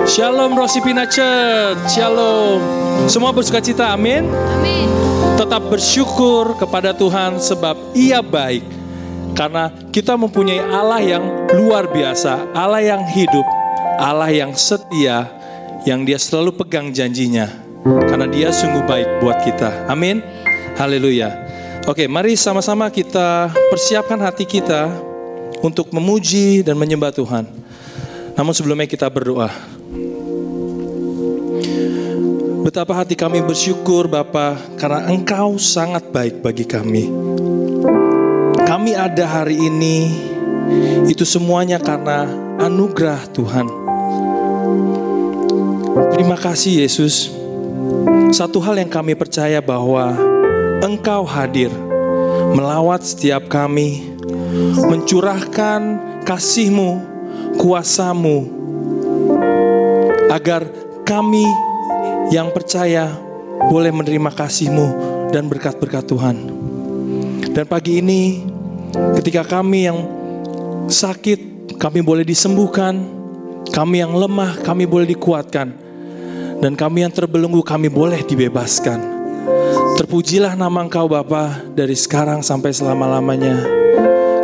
Shalom Rosipina Church. Shalom. Semua bersuka cita, amin. Amin. Tetap bersyukur kepada Tuhan sebab Ia baik. Karena kita mempunyai Allah yang luar biasa, Allah yang hidup, Allah yang setia, yang Dia selalu pegang janjinya. Karena Dia sungguh baik buat kita. Amin. Haleluya. Oke, mari sama-sama kita persiapkan hati kita untuk memuji dan menyembah Tuhan. Namun sebelumnya kita berdoa. Betapa hati kami bersyukur Bapa, karena Engkau sangat baik bagi kami. Kami ada hari ini, itu semuanya karena anugerah Tuhan. Terima kasih Yesus. Satu hal yang kami percaya bahwa Engkau hadir melawat setiap kami, mencurahkan kasih-Mu, kuasa-Mu, agar kami yang percaya boleh menerima kasih-Mu dan berkat-berkat Tuhan. Dan pagi ini, ketika kami yang sakit, kami boleh disembuhkan. Kami yang lemah, kami boleh dikuatkan. Dan kami yang terbelenggu, kami boleh dibebaskan. Terpujilah nama Engkau Bapa dari sekarang sampai selama-lamanya.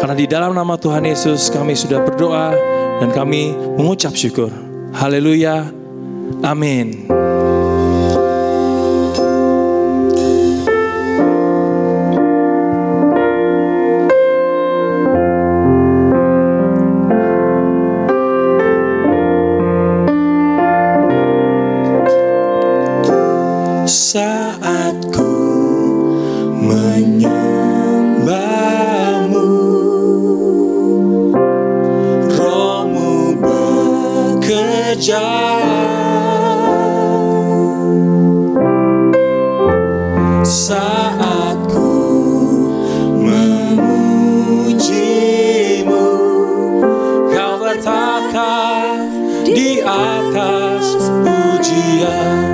Karena di dalam nama Tuhan Yesus kami sudah berdoa dan kami mengucap syukur. Haleluya. Amin. Saat ku menyembah-Mu, Roh-Mu bekerja. Saat ku memuji-Mu, Kau bertata di atas pujian.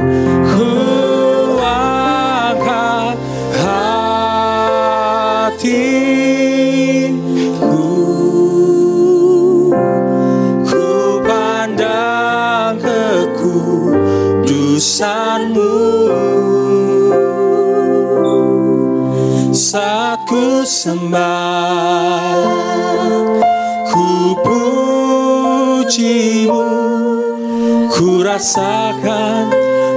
Saat ku sembah, ku puji-Mu, ku rasakan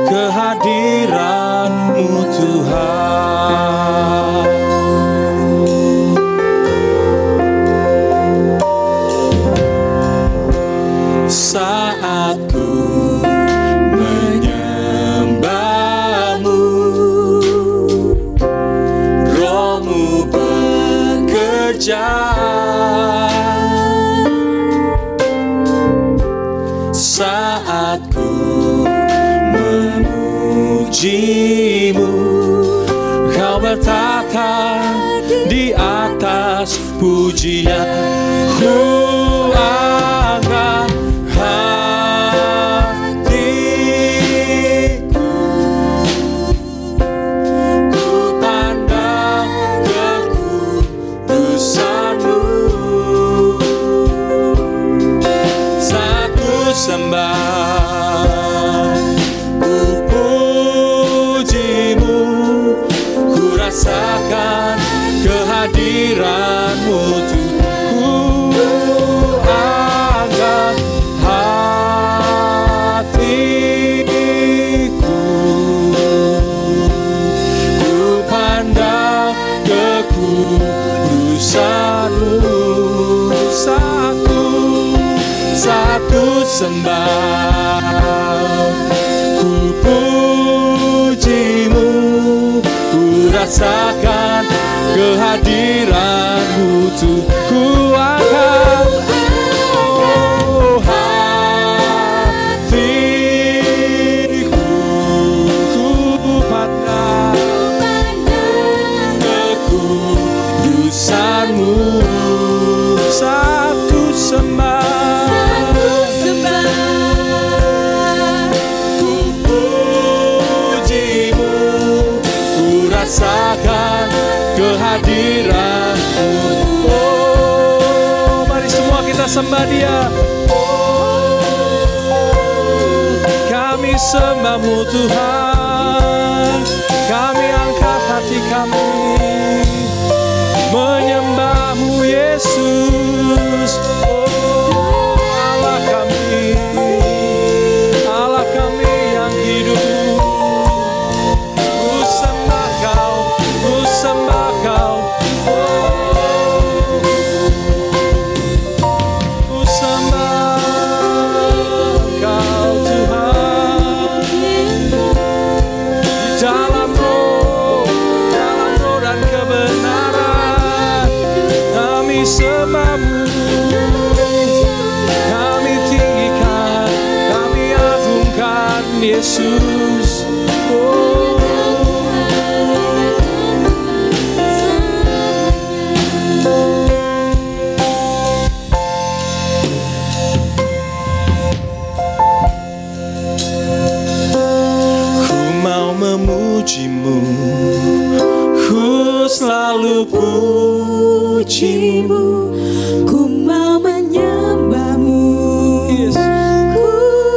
kehadiran-Mu Tuhan. Saat ku menyembah-Mu, Roh-Mu bekerja. Saat ku memuji-Mu, Kau bertata di atas pujian. Ku angkat hatiku, ku pandang kekudusan-Mu. Saat ku sembah, ku puji-Mu, ku rasakan kehadiran-Mu Tuhan. Ku angkat hatiku, ku pandang kekudusan-Mu. Saat ku sembah, ku puji-Mu, ku rasakan kehadiran-Mu Tuhan. Ku angkat hatiku, ku pandang kekudusan-Mu. Saat ku sembah, ku puji-Mu, ku rasakan kehadiran-Mu. Oh, mari semua kita sembah Dia. Oh, sembahmu Tuhan, kami angkat hati kami menyembahmu Yesus. Oh Allah kami yang hidup, ku sembah Kau, ku sembah Kau. Ku sembah Kau Tuhan, di dalam roh dan kebenaran kami sembahmu, kami tinggikan, kami agungkan Yesus. Oh. Ku mau memujimu, ku selalu pujimu, Ku mau menyembahmu, Yes. ku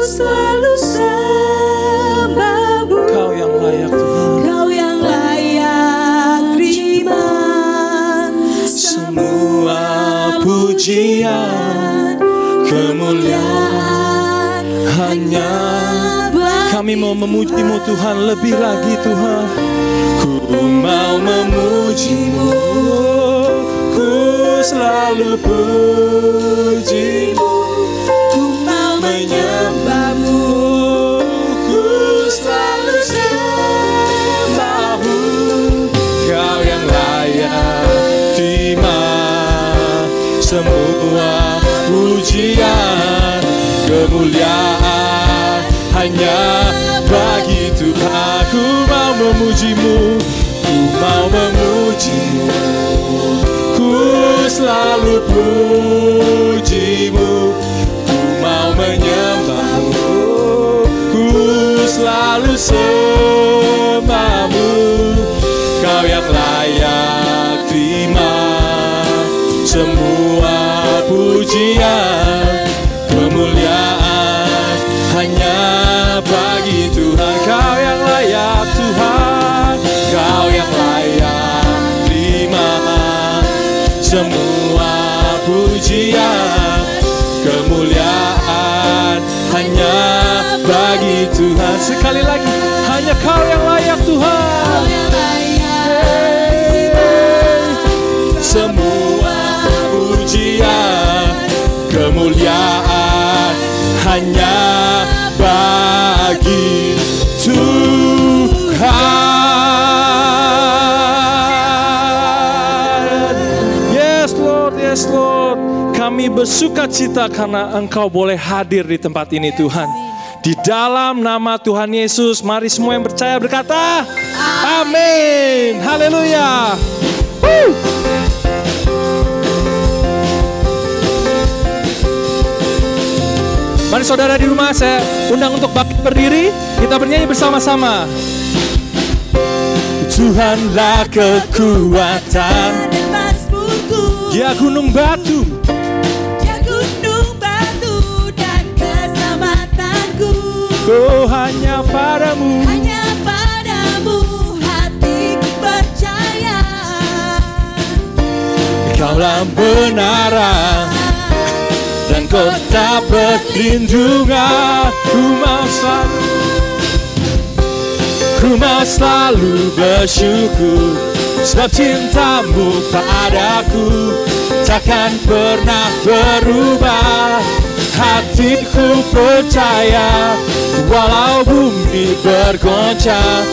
selalu sembahmu. Kau yang layak Tuhan. Kau yang layak terima Semua pujian, kemuliaan hanya kami mau memujimu Tuhan, lebih lagi Tuhan. Ku mau memujimu, ku selalu pujimu, Ku mau menyembahmu, ku selalu sembahmu. Kau yang layak terima semua pujian, kemuliaan hanya bagi Tuhan. Ku mau memujimu, ku mau memujimu, ku selalu pujimu, ku mau menyembahmu, ku selalu sembahmu. Kau yang layak terima semua pujian, kemuliaan hanya bagi Tuhan. Kau yang layak Tuhan, Kau yang layak terima semua pujian, kemuliaan hanya bagi Tuhan. Sekali lagi, hanya Kau yang layak Tuhan. Kau yang layak Semua pujian, kemuliaan hanya bagi Tuhan. Yes Lord, yes Lord. Kami bersuka cita karena Engkau boleh hadir di tempat ini Tuhan. Di dalam nama Tuhan Yesus, mari semua yang percaya berkata, amin. Haleluya. Woo. Mari saudara di rumah, saya undang untuk bangkit berdiri. Kita bernyanyi bersama-sama. Tuhanlah kekuatan, dan mazmurku. Dia gunung batu, Dia gunung batu dan keselamatanku. oh hanya padamu. Hanya padamu hatiku percaya. Kaulah benaran dan kota perlindungan. Ku mau selalu bersyukur, sebab cintamu padaku takkan pernah berubah. Hatiku percaya, walau bumi bergoncang,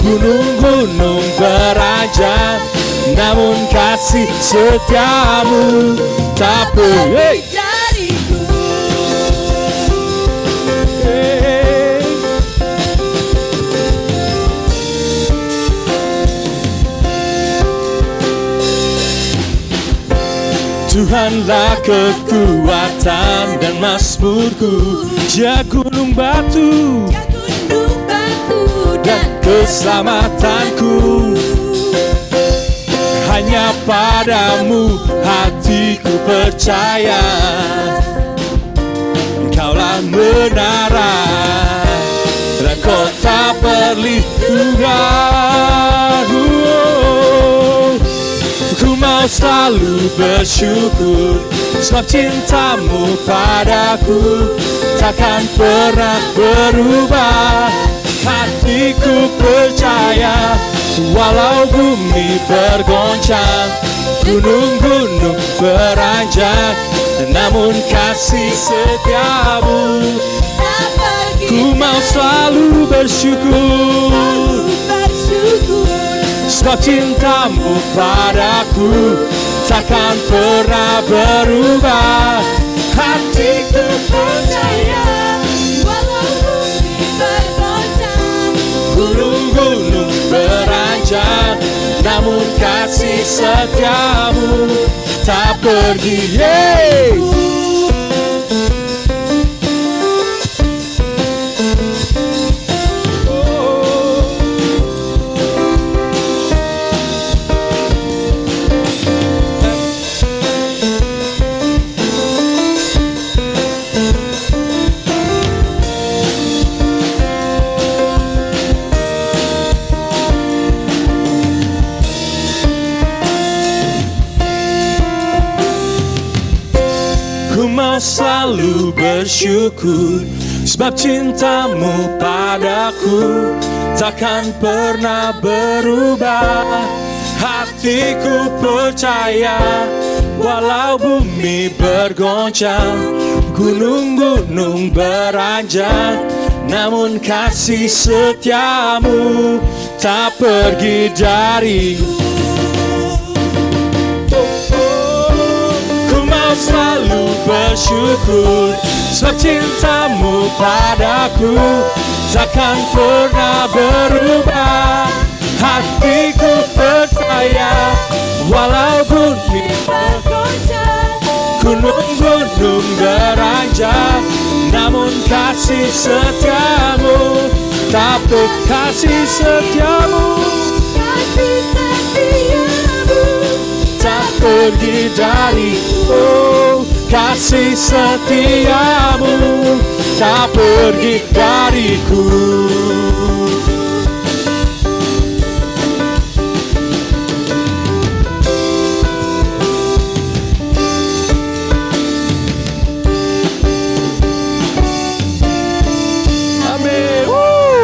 gunung-gunung beranjak, namun kasih setiamu tak pernah. Dariku Tuhanlah kekuatan dan mazmurku, Dia gunung batu Dia gunung batu dan keselamatanku. Hanya padamu hatiku percaya, Engkaulah menara perlindungan. Ku mau selalu bersyukur, sebab cintamu padaku takkan pernah berubah. Hatiku percaya, walau bumi bergoncang, gunung-gunung beranjak, namun kasih setiamu tak pergi. ku mau selalu bersyukur, sebab cintamu padaku takkan pernah berubah. Hatiku percaya, Walau bumi bergoncang, gunung-gunung beranjak, namun kasih setiamu tak pergi. Yeay! Ku mau selalu bersyukur, sebab cintamu padaku takkan pernah berubah. Hatiku percaya, walau bumi bergoncang, gunung-gunung beranjak, namun kasih setiamu tak pergi dariku. Selalu bersyukur, sebab cintamu padaku takkan pernah berubah. Hatiku percaya, walau bumi bergoncang, gunung-gunung beranjak, namun kasih setiamu tak kasih setiamu kasih setiamu tak pergi dariku. Kasih setiamu tak pergi dariku. Amin.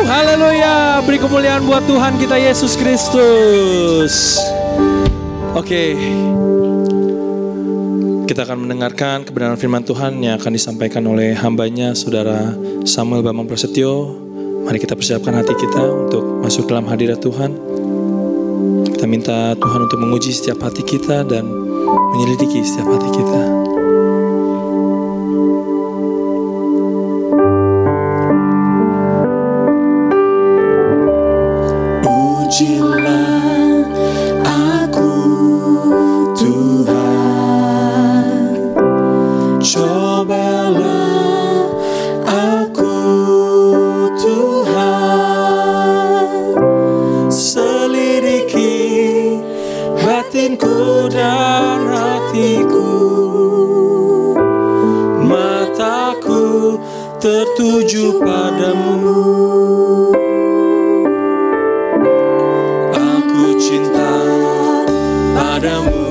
Haleluya. Beri kemuliaan buat Tuhan kita Yesus Kristus. Oke, kita akan mendengarkan kebenaran firman Tuhan yang akan disampaikan oleh hambanya Saudara Samuel Bambang Prasetyo. Mari kita persiapkan hati kita untuk masuk dalam hadirat Tuhan. Kita minta Tuhan untuk menguji setiap hati kita dan menyelidiki setiap hati kita. Ujilah aku Tuhan, cobalah aku Tuhan, selidiki batinku dan hatiku, mataku tertuju padamu. Aku cinta padamu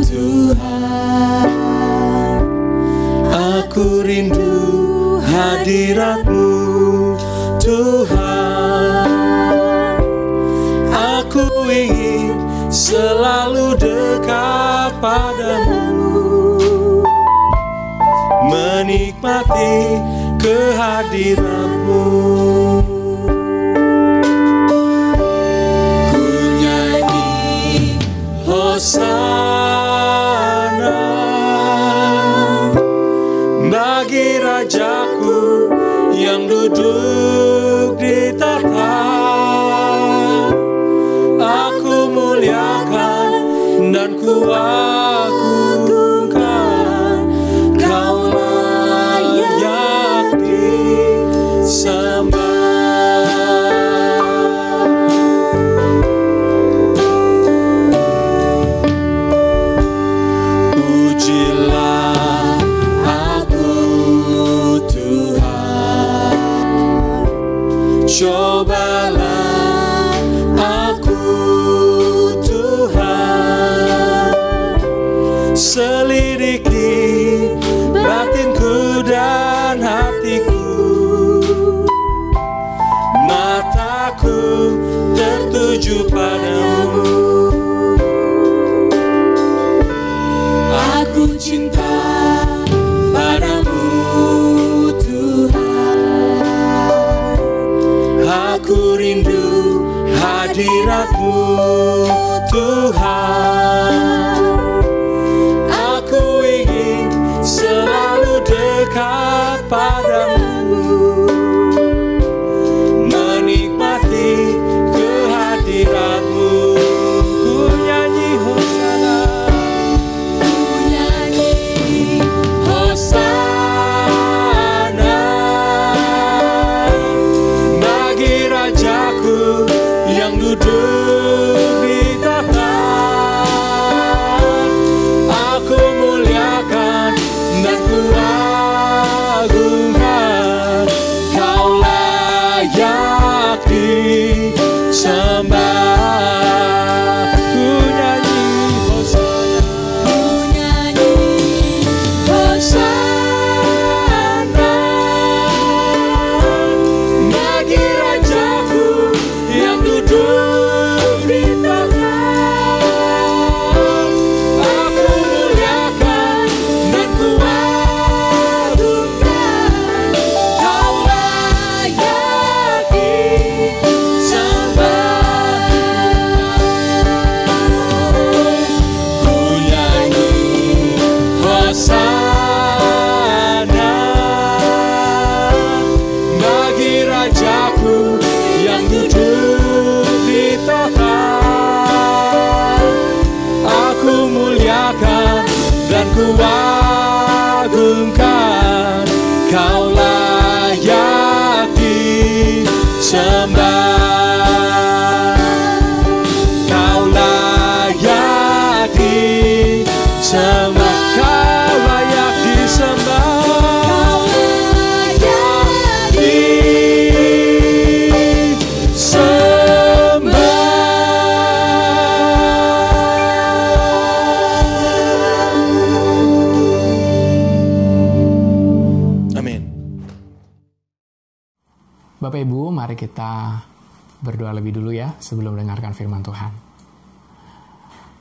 Tuhan, aku rindu hadirat-Mu Tuhan, aku ingin selalu dekat padamu, menikmati kehadirat-Mu. Ku nyanyi Hosana bagi Rajaku yang duduk di tahta. Aku muliakan dan ku agungkan, Kau layak disembah. Ujilah aku Tuhan, Cobalah aku Tuhan, selidiki batinku dan hatiku, mataku tertuju padamu. Aku cinta padamu Tuhan, aku rindu hadirat-Mu Tuhan. Aku ingin selalu dekat padamu, menikmati kehadirat-Mu. Ku nyanyi Hosana, ku nyanyi Hosana bagi Rajaku yang duduk di tahta. Aku muliakan dan ku agungkan, Kau layak disembah. Ku nyanyi Hosana, ku nyanyi Hosana bagi Rajaku yang duduk di tahta. Aku muliakan dan ku agungkan, Kau layak disembah. Ku nyanyi Hosana bagi Rajaku yang duduk di tahta. Aku muliakan dan ku agungkan, Kau layak disembah. Kau layak disembah. Kau layak disembah. Amin. Bapak Ibu, mari kita berdoa lebih dulu ya sebelum mendengarkan firman Tuhan.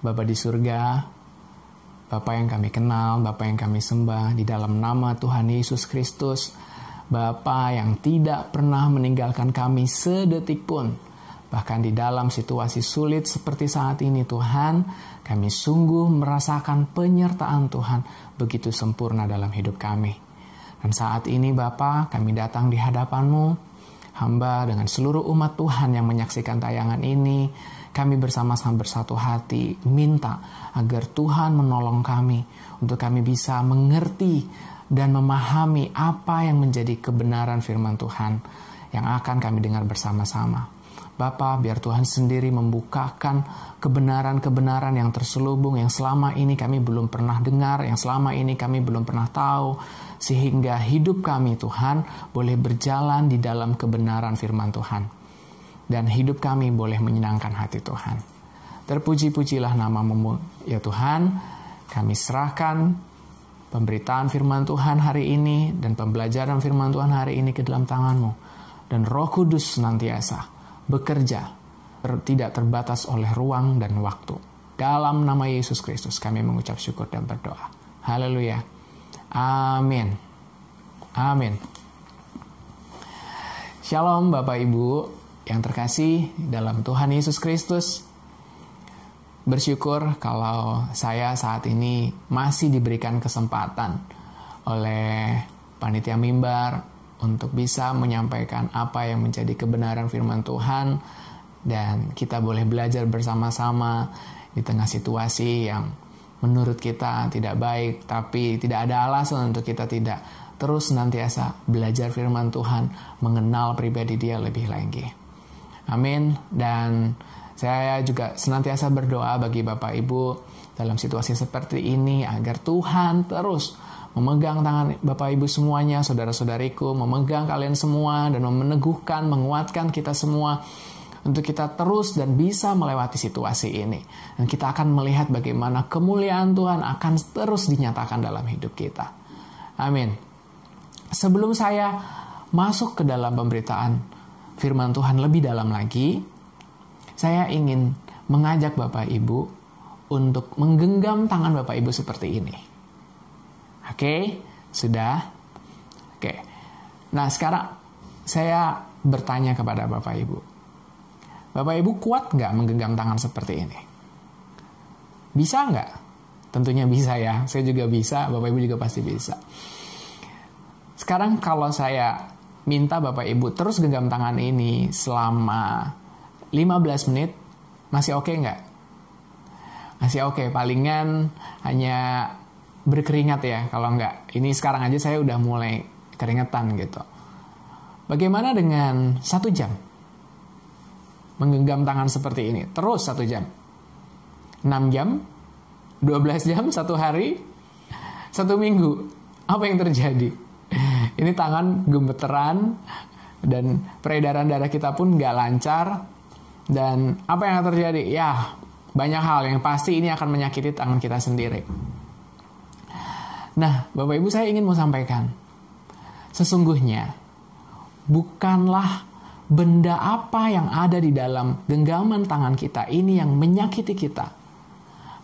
Bapa di surga, Bapa yang kami kenal, Bapa yang kami sembah, di dalam nama Tuhan Yesus Kristus, Bapa yang tidak pernah meninggalkan kami sedetik pun, bahkan di dalam situasi sulit seperti saat ini Tuhan, kami sungguh merasakan penyertaan Tuhan begitu sempurna dalam hidup kami. Dan saat ini Bapa, kami datang di hadapan-Mu, hamba dengan seluruh umat Tuhan yang menyaksikan tayangan ini, kami bersama-sama bersatu hati minta agar Tuhan menolong kami untuk kami bisa mengerti dan memahami apa yang menjadi kebenaran firman Tuhan yang akan kami dengar bersama-sama. Bapa, biar Tuhan sendiri membukakan kebenaran-kebenaran yang terselubung, yang selama ini kami belum pernah dengar, yang selama ini kami belum pernah tahu, sehingga hidup kami Tuhan boleh berjalan di dalam kebenaran firman Tuhan. Dan hidup kami boleh menyenangkan hati Tuhan. Terpuji-pujilah nama-Mu ya Tuhan. Kami serahkan pemberitaan firman Tuhan hari ini dan pembelajaran firman Tuhan hari ini ke dalam tangan-Mu. Dan Roh Kudus senantiasa bekerja tidak terbatas oleh ruang dan waktu. Dalam nama Yesus Kristus kami mengucap syukur dan berdoa. Haleluya. Amin. Amin. Shalom Bapak Ibu yang terkasih dalam Tuhan Yesus Kristus. Bersyukur kalau saya saat ini masih diberikan kesempatan oleh panitia mimbar untuk bisa menyampaikan apa yang menjadi kebenaran firman Tuhan, dan kita boleh belajar bersama-sama di tengah situasi yang menurut kita tidak baik, tapi tidak ada alasan untuk kita tidak terus senantiasa belajar firman Tuhan, mengenal pribadi Dia lebih lagi. Amin. Dan saya juga senantiasa berdoa bagi Bapak Ibu dalam situasi seperti ini agar Tuhan terus memegang tangan Bapak Ibu semuanya, saudara-saudariku, memegang kalian semua dan meneguhkan, menguatkan kita semua untuk kita terus dan bisa melewati situasi ini. Dan kita akan melihat bagaimana kemuliaan Tuhan akan terus dinyatakan dalam hidup kita. Amin. Sebelum saya masuk ke dalam pemberitaan firman Tuhan lebih dalam lagi, saya ingin mengajak Bapak Ibu untuk menggenggam tangan Bapak Ibu seperti ini. Oke, sudah? Oke. Nah, sekarang saya bertanya kepada Bapak Ibu. Bapak Ibu kuat nggak menggenggam tangan seperti ini? Bisa nggak? Tentunya bisa ya. Saya juga bisa, Bapak Ibu juga pasti bisa. Sekarang kalau saya minta Bapak Ibu terus genggam tangan ini selama 15 menit, masih oke nggak? Masih oke, palingan hanya berkeringat ya. Kalau nggak, ini sekarang aja saya udah mulai keringetan gitu. Bagaimana dengan 1 jam? Menggenggam tangan seperti ini, terus 1 jam. 6 jam? 12 jam? 1 hari? 1 minggu? Apa yang terjadi? Ini tangan gemeteran, dan peredaran darah kita pun nggak lancar. Dan apa yang akan terjadi? Ya, banyak hal yang pasti ini akan menyakiti tangan kita sendiri. Nah, Bapak Ibu, saya ingin mau sampaikan, sesungguhnya bukanlah benda apa yang ada di dalam genggaman tangan kita ini yang menyakiti kita,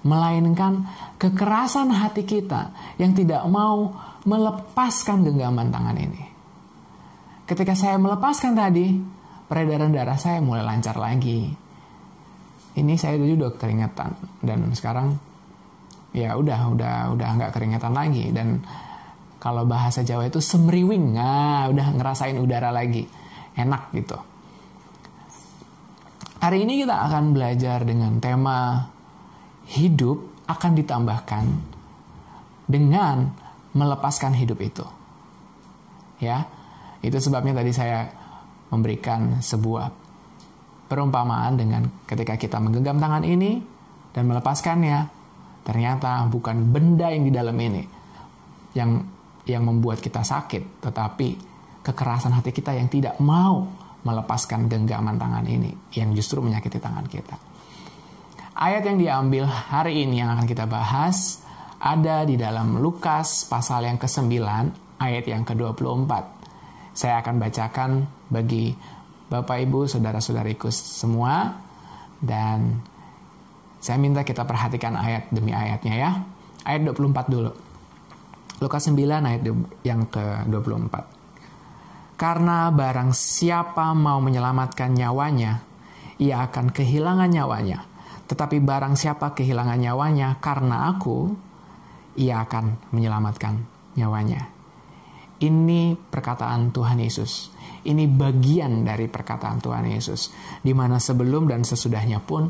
melainkan kekerasan hati kita yang tidak mau melepaskan genggaman tangan ini. Ketika saya melepaskan tadi, peredaran darah saya mulai lancar lagi. Ini saya dulu udah keringetan, dan sekarang ya udah nggak keringetan lagi. Dan kalau bahasa Jawa itu semriwing, nah udah ngerasain udara lagi, enak gitu. Hari ini kita akan belajar dengan tema hidup akan ditambahkan dengan melepaskan hidup itu. Ya, itu sebabnya tadi saya memberikan sebuah perumpamaan dengan ketika kita menggenggam tangan ini dan melepaskannya, ternyata bukan benda yang di dalam ini yang membuat kita sakit, tetapi kekerasan hati kita yang tidak mau melepaskan genggaman tangan ini yang justru menyakiti tangan kita. Ayat yang diambil hari ini yang akan kita bahas ada di dalam Lukas pasal yang ke-9 ayat yang ke-24. Saya akan bacakan bagi Bapak Ibu, saudara-saudariku semua, dan saya minta kita perhatikan ayat demi ayatnya ya. Ayat 24 dulu. Lukas 9 ayat yang ke-24. Karena barang siapa mau menyelamatkan nyawanya, ia akan kehilangan nyawanya. Tetapi barang siapa kehilangan nyawanya karena aku, ia akan menyelamatkan nyawanya. Ini perkataan Tuhan Yesus. Ini bagian dari perkataan Tuhan Yesus. Di mana sebelum dan sesudahnya pun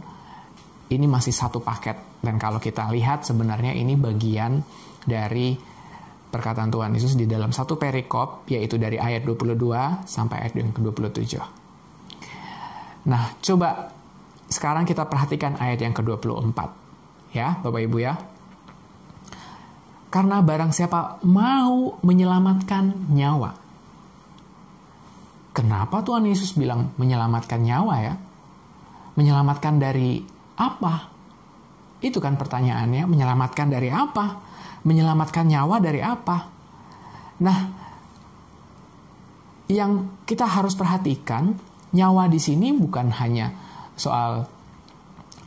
ini masih satu paket. Dan kalau kita lihat sebenarnya ini bagian dari perkataan Tuhan Yesus di dalam satu perikop, yaitu dari ayat 22 sampai ayat yang ke-27. Nah, coba sekarang kita perhatikan ayat yang ke-24. Ya, Bapak Ibu ya. Karena barang siapa mau menyelamatkan nyawa. Kenapa Tuhan Yesus bilang menyelamatkan nyawa ya? Menyelamatkan dari apa? Itu kan pertanyaannya, menyelamatkan dari apa? Menyelamatkan nyawa dari apa? Nah, yang kita harus perhatikan, nyawa di sini bukan hanya soal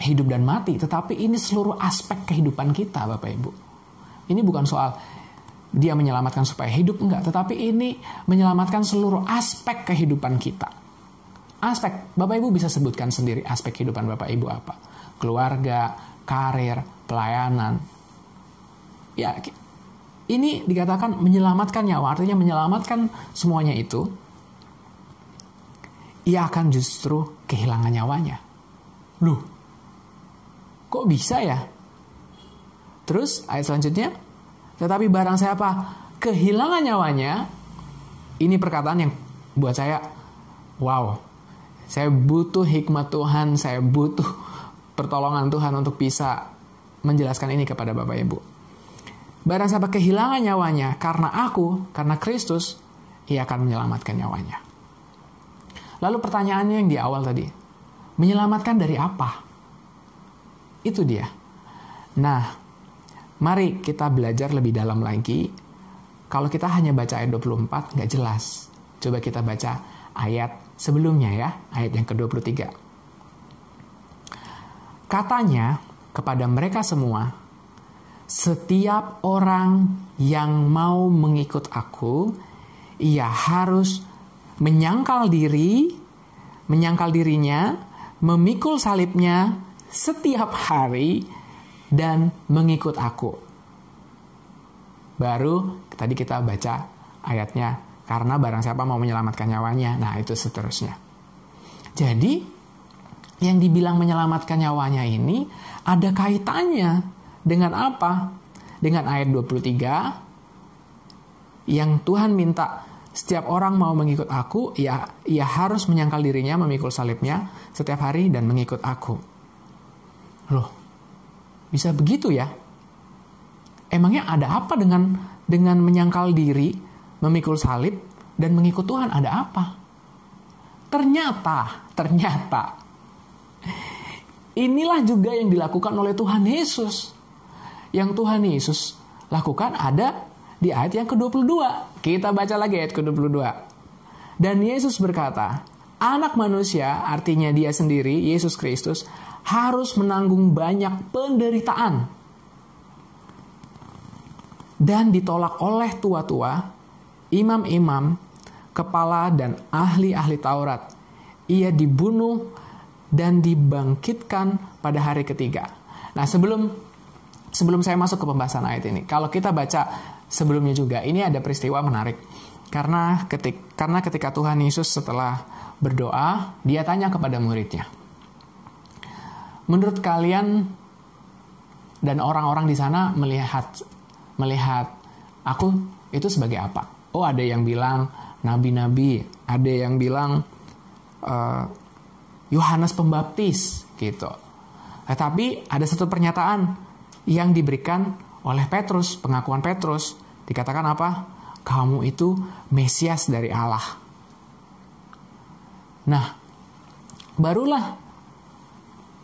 hidup dan mati, tetapi ini seluruh aspek kehidupan kita, Bapak Ibu. Ini bukan soal dia menyelamatkan supaya hidup, enggak, tetapi ini menyelamatkan seluruh aspek kehidupan kita. Aspek, Bapak Ibu bisa sebutkan sendiri aspek kehidupan Bapak Ibu apa? Keluarga, karir, pelayanan. Ya, ini dikatakan menyelamatkan nyawa, artinya menyelamatkan semuanya itu. Ia akan justru kehilangan nyawanya. Loh, kok bisa ya? Terus ayat selanjutnya, tetapi barang siapa kehilangan nyawanya, ini perkataan yang buat saya, wow, saya butuh hikmat Tuhan, saya butuh pertolongan Tuhan untuk bisa menjelaskan ini kepada Bapak Ibu. barang siapa kehilangan nyawanya karena aku, karena Kristus, ia akan menyelamatkan nyawanya. Lalu pertanyaannya yang di awal tadi, menyelamatkan dari apa? Itu dia. Nah, mari kita belajar lebih dalam lagi. Kalau kita hanya baca ayat 24, nggak jelas. Coba kita baca ayat sebelumnya ya, ayat yang ke-23. Katanya kepada mereka semua, setiap orang yang mau mengikut aku, ia harus menyangkal dirinya, memikul salibnya setiap hari, dan mengikut aku. Baru tadi kita baca ayatnya, karena barang siapa mau menyelamatkan nyawanya. Nah, itu seterusnya. Jadi, yang dibilang menyelamatkan nyawanya ini ada kaitannya dengan apa? Dengan ayat 23 yang Tuhan minta setiap orang mau mengikut aku, ia harus menyangkal dirinya, memikul salibnya setiap hari dan mengikut aku. Loh, bisa begitu ya? Emangnya ada apa dengan menyangkal diri, memikul salib, dan mengikut Tuhan? Ada apa? Ternyata inilah juga yang dilakukan oleh Tuhan Yesus. Yang Tuhan Yesus lakukan ada di ayat yang ke-22. Kita baca lagi ayat ke-22. Dan Yesus berkata, Anak manusia, artinya dia sendiri, Yesus Kristus, harus menanggung banyak penderitaan dan ditolak oleh tua-tua, imam-imam, kepala dan ahli-ahli Taurat. Ia dibunuh dan dibangkitkan pada hari ketiga. Nah, sebelum saya masuk ke pembahasan ayat ini, kalau kita baca sebelumnya juga, ini ada peristiwa menarik. Karena ketika Tuhan Yesus setelah berdoa, dia tanya kepada muridnya, menurut kalian dan orang-orang di sana melihat aku itu sebagai apa? Oh, ada yang bilang nabi-nabi, ada yang bilang Yohanes Pembaptis gitu. Tetapi ada satu pernyataan yang diberikan oleh Petrus, pengakuan Petrus, dikatakan apa? Kamu itu Mesias dari Allah. Nah, barulah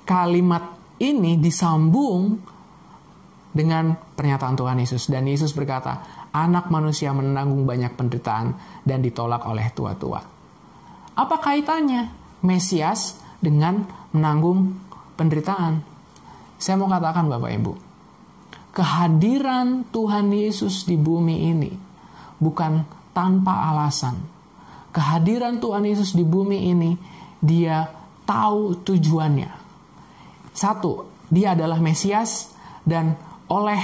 kalimat ini disambung dengan pernyataan Tuhan Yesus. Dan Yesus berkata, Anak manusia menanggung banyak penderitaan dan ditolak oleh tua-tua. Apa kaitannya Mesias dengan menanggung penderitaan? Saya mau katakan Bapak Ibu, kehadiran Tuhan Yesus di bumi ini bukan tanpa alasan. Kehadiran Tuhan Yesus di bumi ini, dia tahu tujuannya. Satu, dia adalah Mesias, dan oleh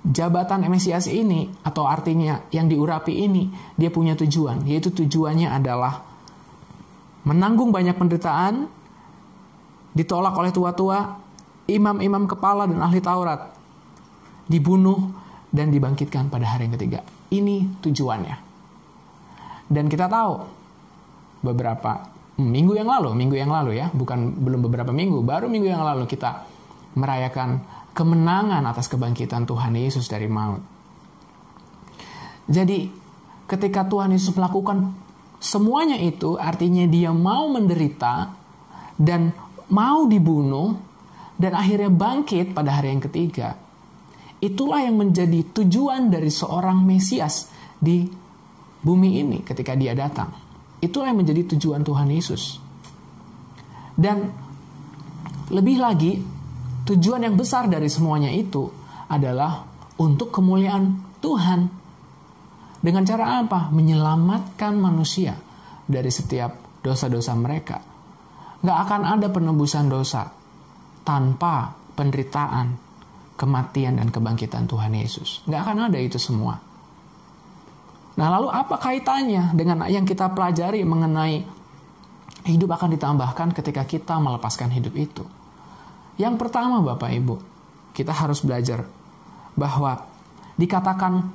jabatan Mesias ini, atau artinya yang diurapi ini, dia punya tujuan, yaitu tujuannya adalah menanggung banyak penderitaan, ditolak oleh tua-tua, imam-imam kepala dan ahli Taurat, dibunuh dan dibangkitkan pada hari yang ketiga. Ini tujuannya. Dan kita tahu beberapa minggu yang lalu ya, belum beberapa minggu, baru minggu yang lalu kita merayakan kemenangan atas kebangkitan Tuhan Yesus dari maut. Jadi ketika Tuhan Yesus melakukan semuanya itu, artinya dia mau menderita dan mau dibunuh dan akhirnya bangkit pada hari yang ketiga. Itulah yang menjadi tujuan dari seorang Mesias di bumi ini ketika dia datang. Itulah yang menjadi tujuan Tuhan Yesus. Dan lebih lagi, tujuan yang besar dari semuanya itu adalah untuk kemuliaan Tuhan. Dengan cara apa? Menyelamatkan manusia dari setiap dosa-dosa mereka. Nggak akan ada penebusan dosa tanpa penderitaan, kematian, dan kebangkitan Tuhan Yesus. Nggak akan ada itu semua. Nah, lalu apa kaitannya dengan yang kita pelajari mengenai hidup akan ditambahkan ketika kita melepaskan hidup itu? Yang pertama, Bapak Ibu, kita harus belajar bahwa dikatakan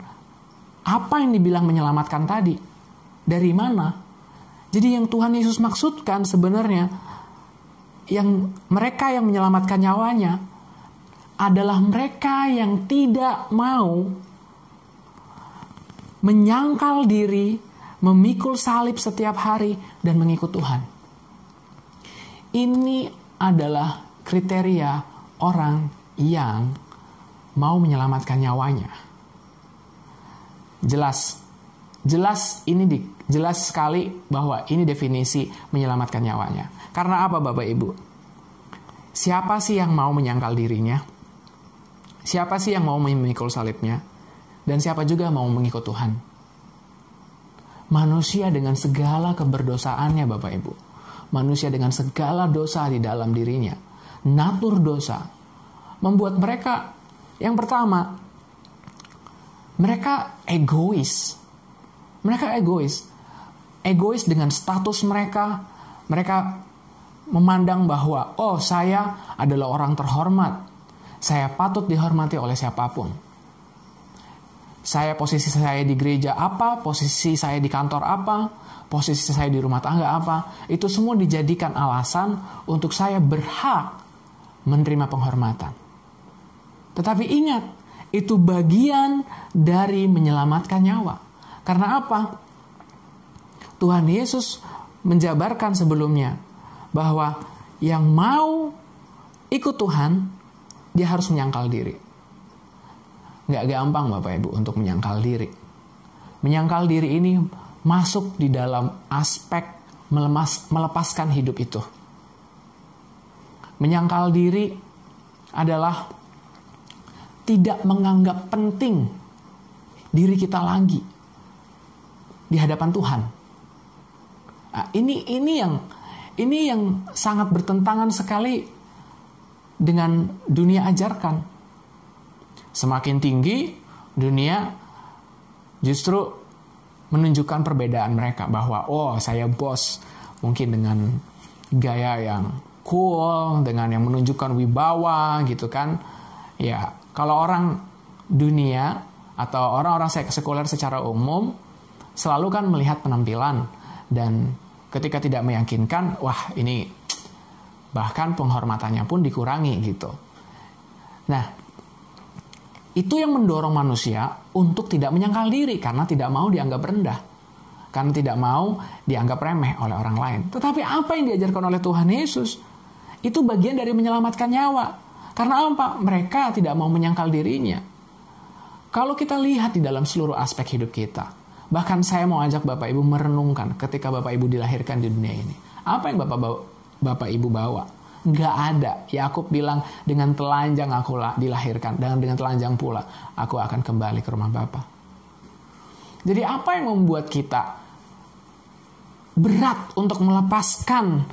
apa yang dibilang menyelamatkan tadi, dari mana? Jadi yang Tuhan Yesus maksudkan sebenarnya, yang mereka yang menyelamatkan nyawanya adalah mereka yang tidak mau menyangkal diri, memikul salib setiap hari, dan mengikut Tuhan. Ini adalah kriteria orang yang mau menyelamatkan nyawanya. Jelas sekali bahwa ini definisi menyelamatkan nyawanya. Karena apa, Bapak Ibu? Siapa sih yang mau menyangkal dirinya? Siapa sih yang mau memikul salibnya? Dan siapa juga mau mengikut Tuhan? Manusia dengan segala keberdosaannya, Bapak Ibu. Manusia dengan segala dosa di dalam dirinya. Natur dosa membuat mereka, yang pertama, mereka egois. Mereka egois. Egois dengan status mereka. Mereka memandang bahwa, oh, saya adalah orang terhormat. Saya patut dihormati oleh siapapun. Posisi saya di gereja apa, posisi saya di kantor apa, posisi saya di rumah tangga apa, itu semua dijadikan alasan untuk saya berhak menerima penghormatan. Tetapi ingat, itu bagian dari menyelamatkan nyawa. Karena apa? Tuhan Yesus menjabarkan sebelumnya bahwa yang mau ikut Tuhan, dia harus menyangkal diri. Nggak gampang Bapak Ibu untuk menyangkal diri. Menyangkal diri ini masuk di dalam aspek melepaskan hidup itu. Menyangkal diri adalah tidak menganggap penting diri kita lagi di hadapan Tuhan. Nah, ini yang sangat bertentangan sekali dengan dunia ajarkan. Semakin tinggi, dunia justru menunjukkan perbedaan mereka. Bahwa, oh, saya bos. Mungkin dengan gaya yang cool, dengan yang menunjukkan wibawa gitu kan. Ya, kalau orang dunia atau orang-orang sekuler secara umum selalu kan melihat penampilan. Dan ketika tidak meyakinkan, wah ini bahkan penghormatannya pun dikurangi gitu. Nah, itu yang mendorong manusia untuk tidak menyangkal diri karena tidak mau dianggap rendah. Karena tidak mau dianggap remeh oleh orang lain. Tetapi apa yang diajarkan oleh Tuhan Yesus itu bagian dari menyelamatkan nyawa. Karena apa? Mereka tidak mau menyangkal dirinya. Kalau kita lihat di dalam seluruh aspek hidup kita, bahkan saya mau ajak Bapak Ibu merenungkan ketika Bapak Ibu dilahirkan di dunia ini. Apa yang Bapak Ibu bawa? Nggak ada. Yakub bilang, dengan telanjang aku dilahirkan, dan dengan telanjang pula aku akan kembali ke rumah Bapa. Jadi apa yang membuat kita berat untuk melepaskan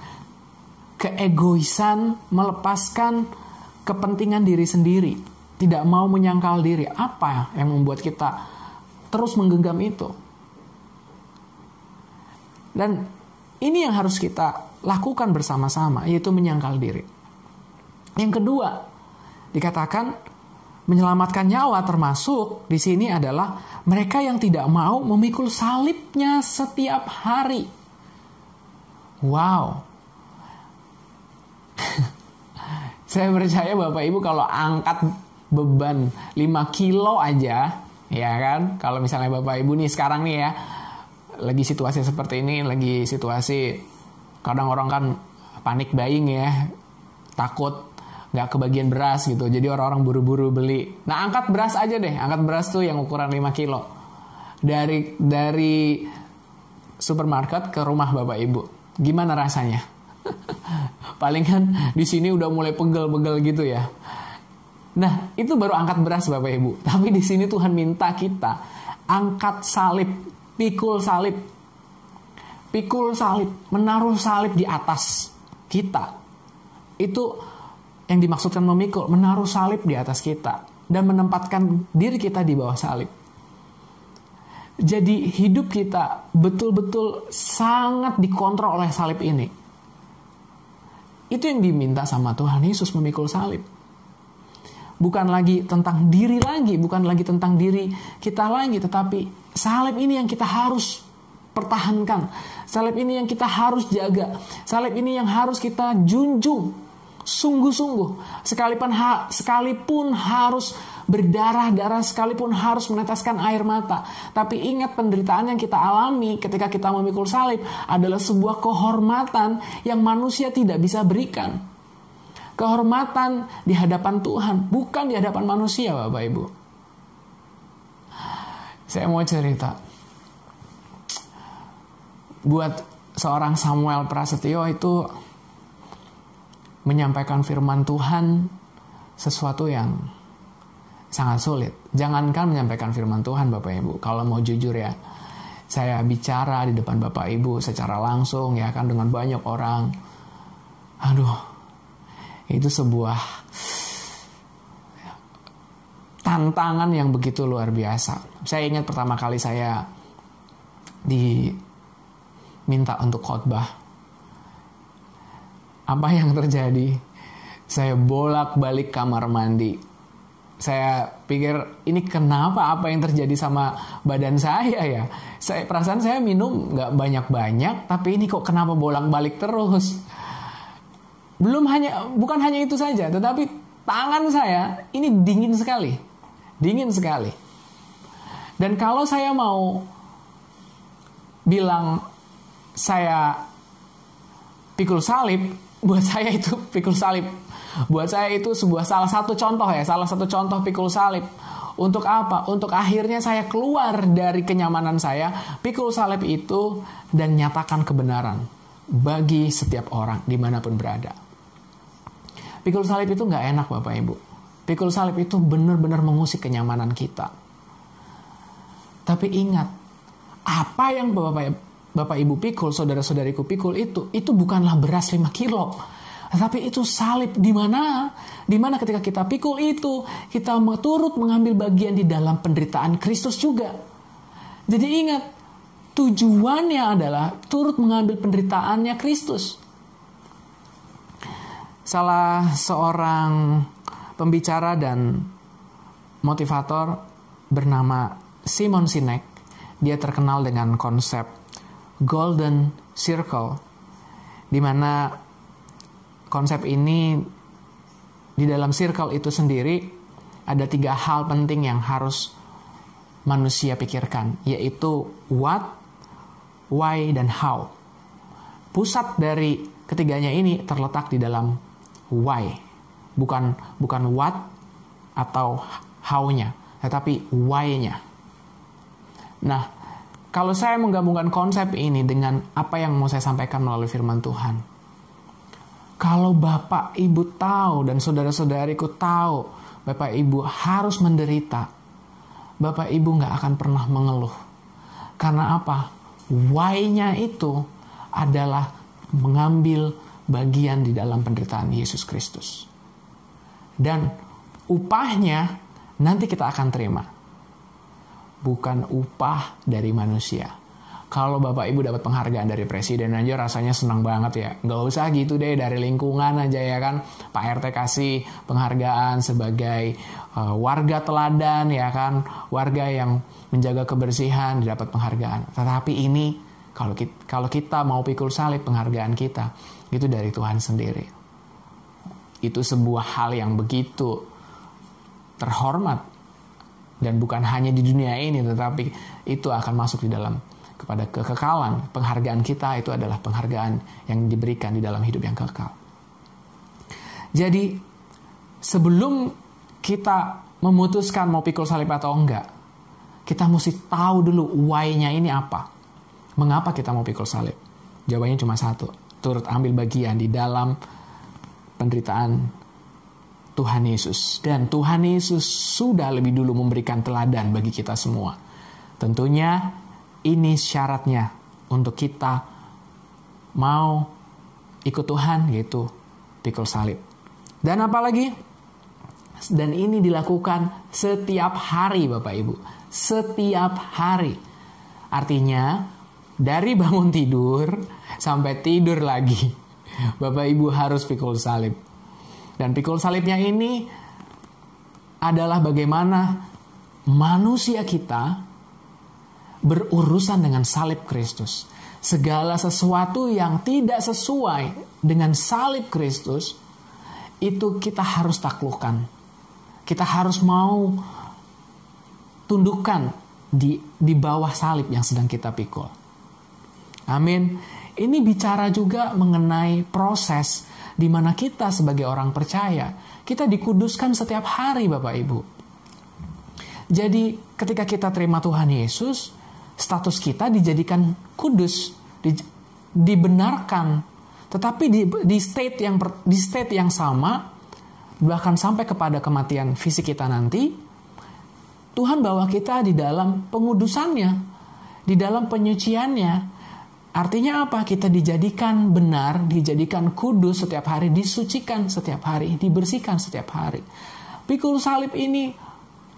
keegoisan, melepaskan kepentingan diri sendiri, tidak mau menyangkal diri? Apa yang membuat kita terus menggenggam itu? Dan ini yang harus kita lakukan bersama-sama, yaitu menyangkal diri. Yang kedua, dikatakan menyelamatkan nyawa termasuk di sini adalah mereka yang tidak mau memikul salibnya setiap hari. Wow. Saya percaya Bapak Ibu kalau angkat beban 5 kilo aja, ya kan? Kalau misalnya Bapak Ibu nih sekarang nih ya, lagi situasi seperti ini, lagi situasi kadang orang kan panik buying ya, takut nggak kebagian beras gitu, jadi orang-orang buru-buru beli. Nah, angkat beras aja deh, angkat beras tuh yang ukuran 5 kilo dari supermarket ke rumah Bapak Ibu, gimana rasanya? Palingan di sini udah mulai pegel-pegel gitu ya. Nah, itu baru angkat beras Bapak Ibu. Tapi di sini Tuhan minta kita angkat salib, pikul salib, menaruh salib di atas kita. Itu yang dimaksudkan memikul, menaruh salib di atas kita dan menempatkan diri kita di bawah salib. Jadi hidup kita betul-betul sangat dikontrol oleh salib ini. Itu yang diminta sama Tuhan Yesus, memikul salib. Bukan lagi tentang diri lagi, bukan lagi tentang diri kita lagi, tetapi salib ini yang kita harus pertahankan. Salib ini yang kita harus jaga. Salib ini yang harus kita junjung. Sungguh-sungguh, sekalipun harus berdarah-darah, sekalipun harus meneteskan air mata. Tapi ingat, penderitaan yang kita alami ketika kita memikul salib adalah sebuah kehormatan yang manusia tidak bisa berikan. Kehormatan di hadapan Tuhan, bukan di hadapan manusia, Bapak Ibu. Saya mau cerita. Buat seorang Samuel Prasetyo itu menyampaikan firman Tuhan sesuatu yang sangat sulit. Jangankan menyampaikan firman Tuhan, Bapak Ibu. Kalau mau jujur ya, saya bicara di depan Bapak Ibu secara langsung ya kan dengan banyak orang. Aduh, itu sebuah tantangan yang begitu luar biasa. Saya ingat pertama kali saya diminta untuk khotbah. Apa yang terjadi? Saya bolak-balik kamar mandi. Saya pikir, ini kenapa? Apa yang terjadi sama badan saya ya? Perasaan saya minum nggak banyak-banyak, tapi ini kok kenapa bolak-balik terus? Bukan hanya itu saja, tetapi tangan saya ini dingin sekali. Dingin sekali. Dan kalau saya mau bilang saya pikul salib, buat saya itu pikul salib. Buat saya itu salah satu contoh pikul salib. Untuk apa? Untuk akhirnya saya keluar dari kenyamanan saya, pikul salib itu, dan nyatakan kebenaran bagi setiap orang dimanapun berada. Pikul salib itu gak enak, Bapak Ibu. Pikul salib itu benar-benar mengusik kenyamanan kita. Tapi ingat, apa yang Bapak Ibu pikul, saudara-saudariku pikul itu bukanlah beras 5 kilo. Tapi itu salib. Di mana ketika kita pikul itu, kita turut mengambil bagian di dalam penderitaan Kristus juga. Jadi ingat, tujuannya adalah turut mengambil penderitaannya Kristus. Salah seorang pembicara dan motivator bernama Simon Sinek, dia terkenal dengan konsep Golden Circle, di mana konsep ini, di dalam circle itu sendiri ada 3 hal penting yang harus manusia pikirkan, yaitu what, why, dan how. Pusat dari ketiganya ini terletak di dalam why, bukan what atau how-nya, tetapi why-nya. Nah, kalau saya menggabungkan konsep ini dengan apa yang mau saya sampaikan melalui firman Tuhan, kalau Bapak Ibu tahu dan saudara-saudariku tahu Bapak Ibu harus menderita, Bapak Ibu gak akan pernah mengeluh. Karena apa? Why-nya itu adalah mengambil bagian di dalam penderitaan Yesus Kristus. Dan upahnya nanti kita akan terima. Bukan upah dari manusia. Kalau Bapak Ibu dapat penghargaan dari presiden aja rasanya senang banget ya. Nggak usah gitu deh, dari lingkungan aja ya kan. Pak RT kasih penghargaan sebagai warga teladan ya kan. Warga yang menjaga kebersihan dapat penghargaan. Tetapi ini kalau kita mau pikul salib, penghargaan kita itu dari Tuhan sendiri. Itu sebuah hal yang begitu terhormat. Dan bukan hanya di dunia ini, tetapi itu akan masuk di dalam kepada kekekalan. Penghargaan kita itu adalah penghargaan yang diberikan di dalam hidup yang kekal. Jadi sebelum kita memutuskan mau pikul salib atau enggak, kita mesti tahu dulu why-nya ini apa. Mengapa kita mau pikul salib? Jawabannya cuma satu, turut ambil bagian di dalam penderitaan Tuhan Yesus. Dan Tuhan Yesus sudah lebih dulu memberikan teladan bagi kita semua. Tentunya ini syaratnya untuk kita mau ikut Tuhan, yaitu pikul salib. Dan apalagi? Dan ini dilakukan setiap hari, Bapak Ibu. Setiap hari. Artinya, dari bangun tidur sampai tidur lagi, Bapak Ibu harus pikul salib. Dan pikul salibnya ini adalah bagaimana manusia kita berurusan dengan salib Kristus. Segala sesuatu yang tidak sesuai dengan salib Kristus, itu kita harus taklukkan. Kita harus mau tundukkan di bawah salib yang sedang kita pikul. Amin. Ini bicara juga mengenai proses di mana kita sebagai orang percaya, kita dikuduskan setiap hari, Bapak Ibu. Jadi ketika kita terima Tuhan Yesus, status kita dijadikan kudus, dibenarkan. Tetapi di state yang sama, bahkan sampai kepada kematian fisik kita nanti, Tuhan bawa kita di dalam pengudusannya, di dalam penyuciannya. Artinya apa? Kita dijadikan benar, dijadikan kudus setiap hari, disucikan setiap hari, dibersihkan setiap hari. Pikul salib ini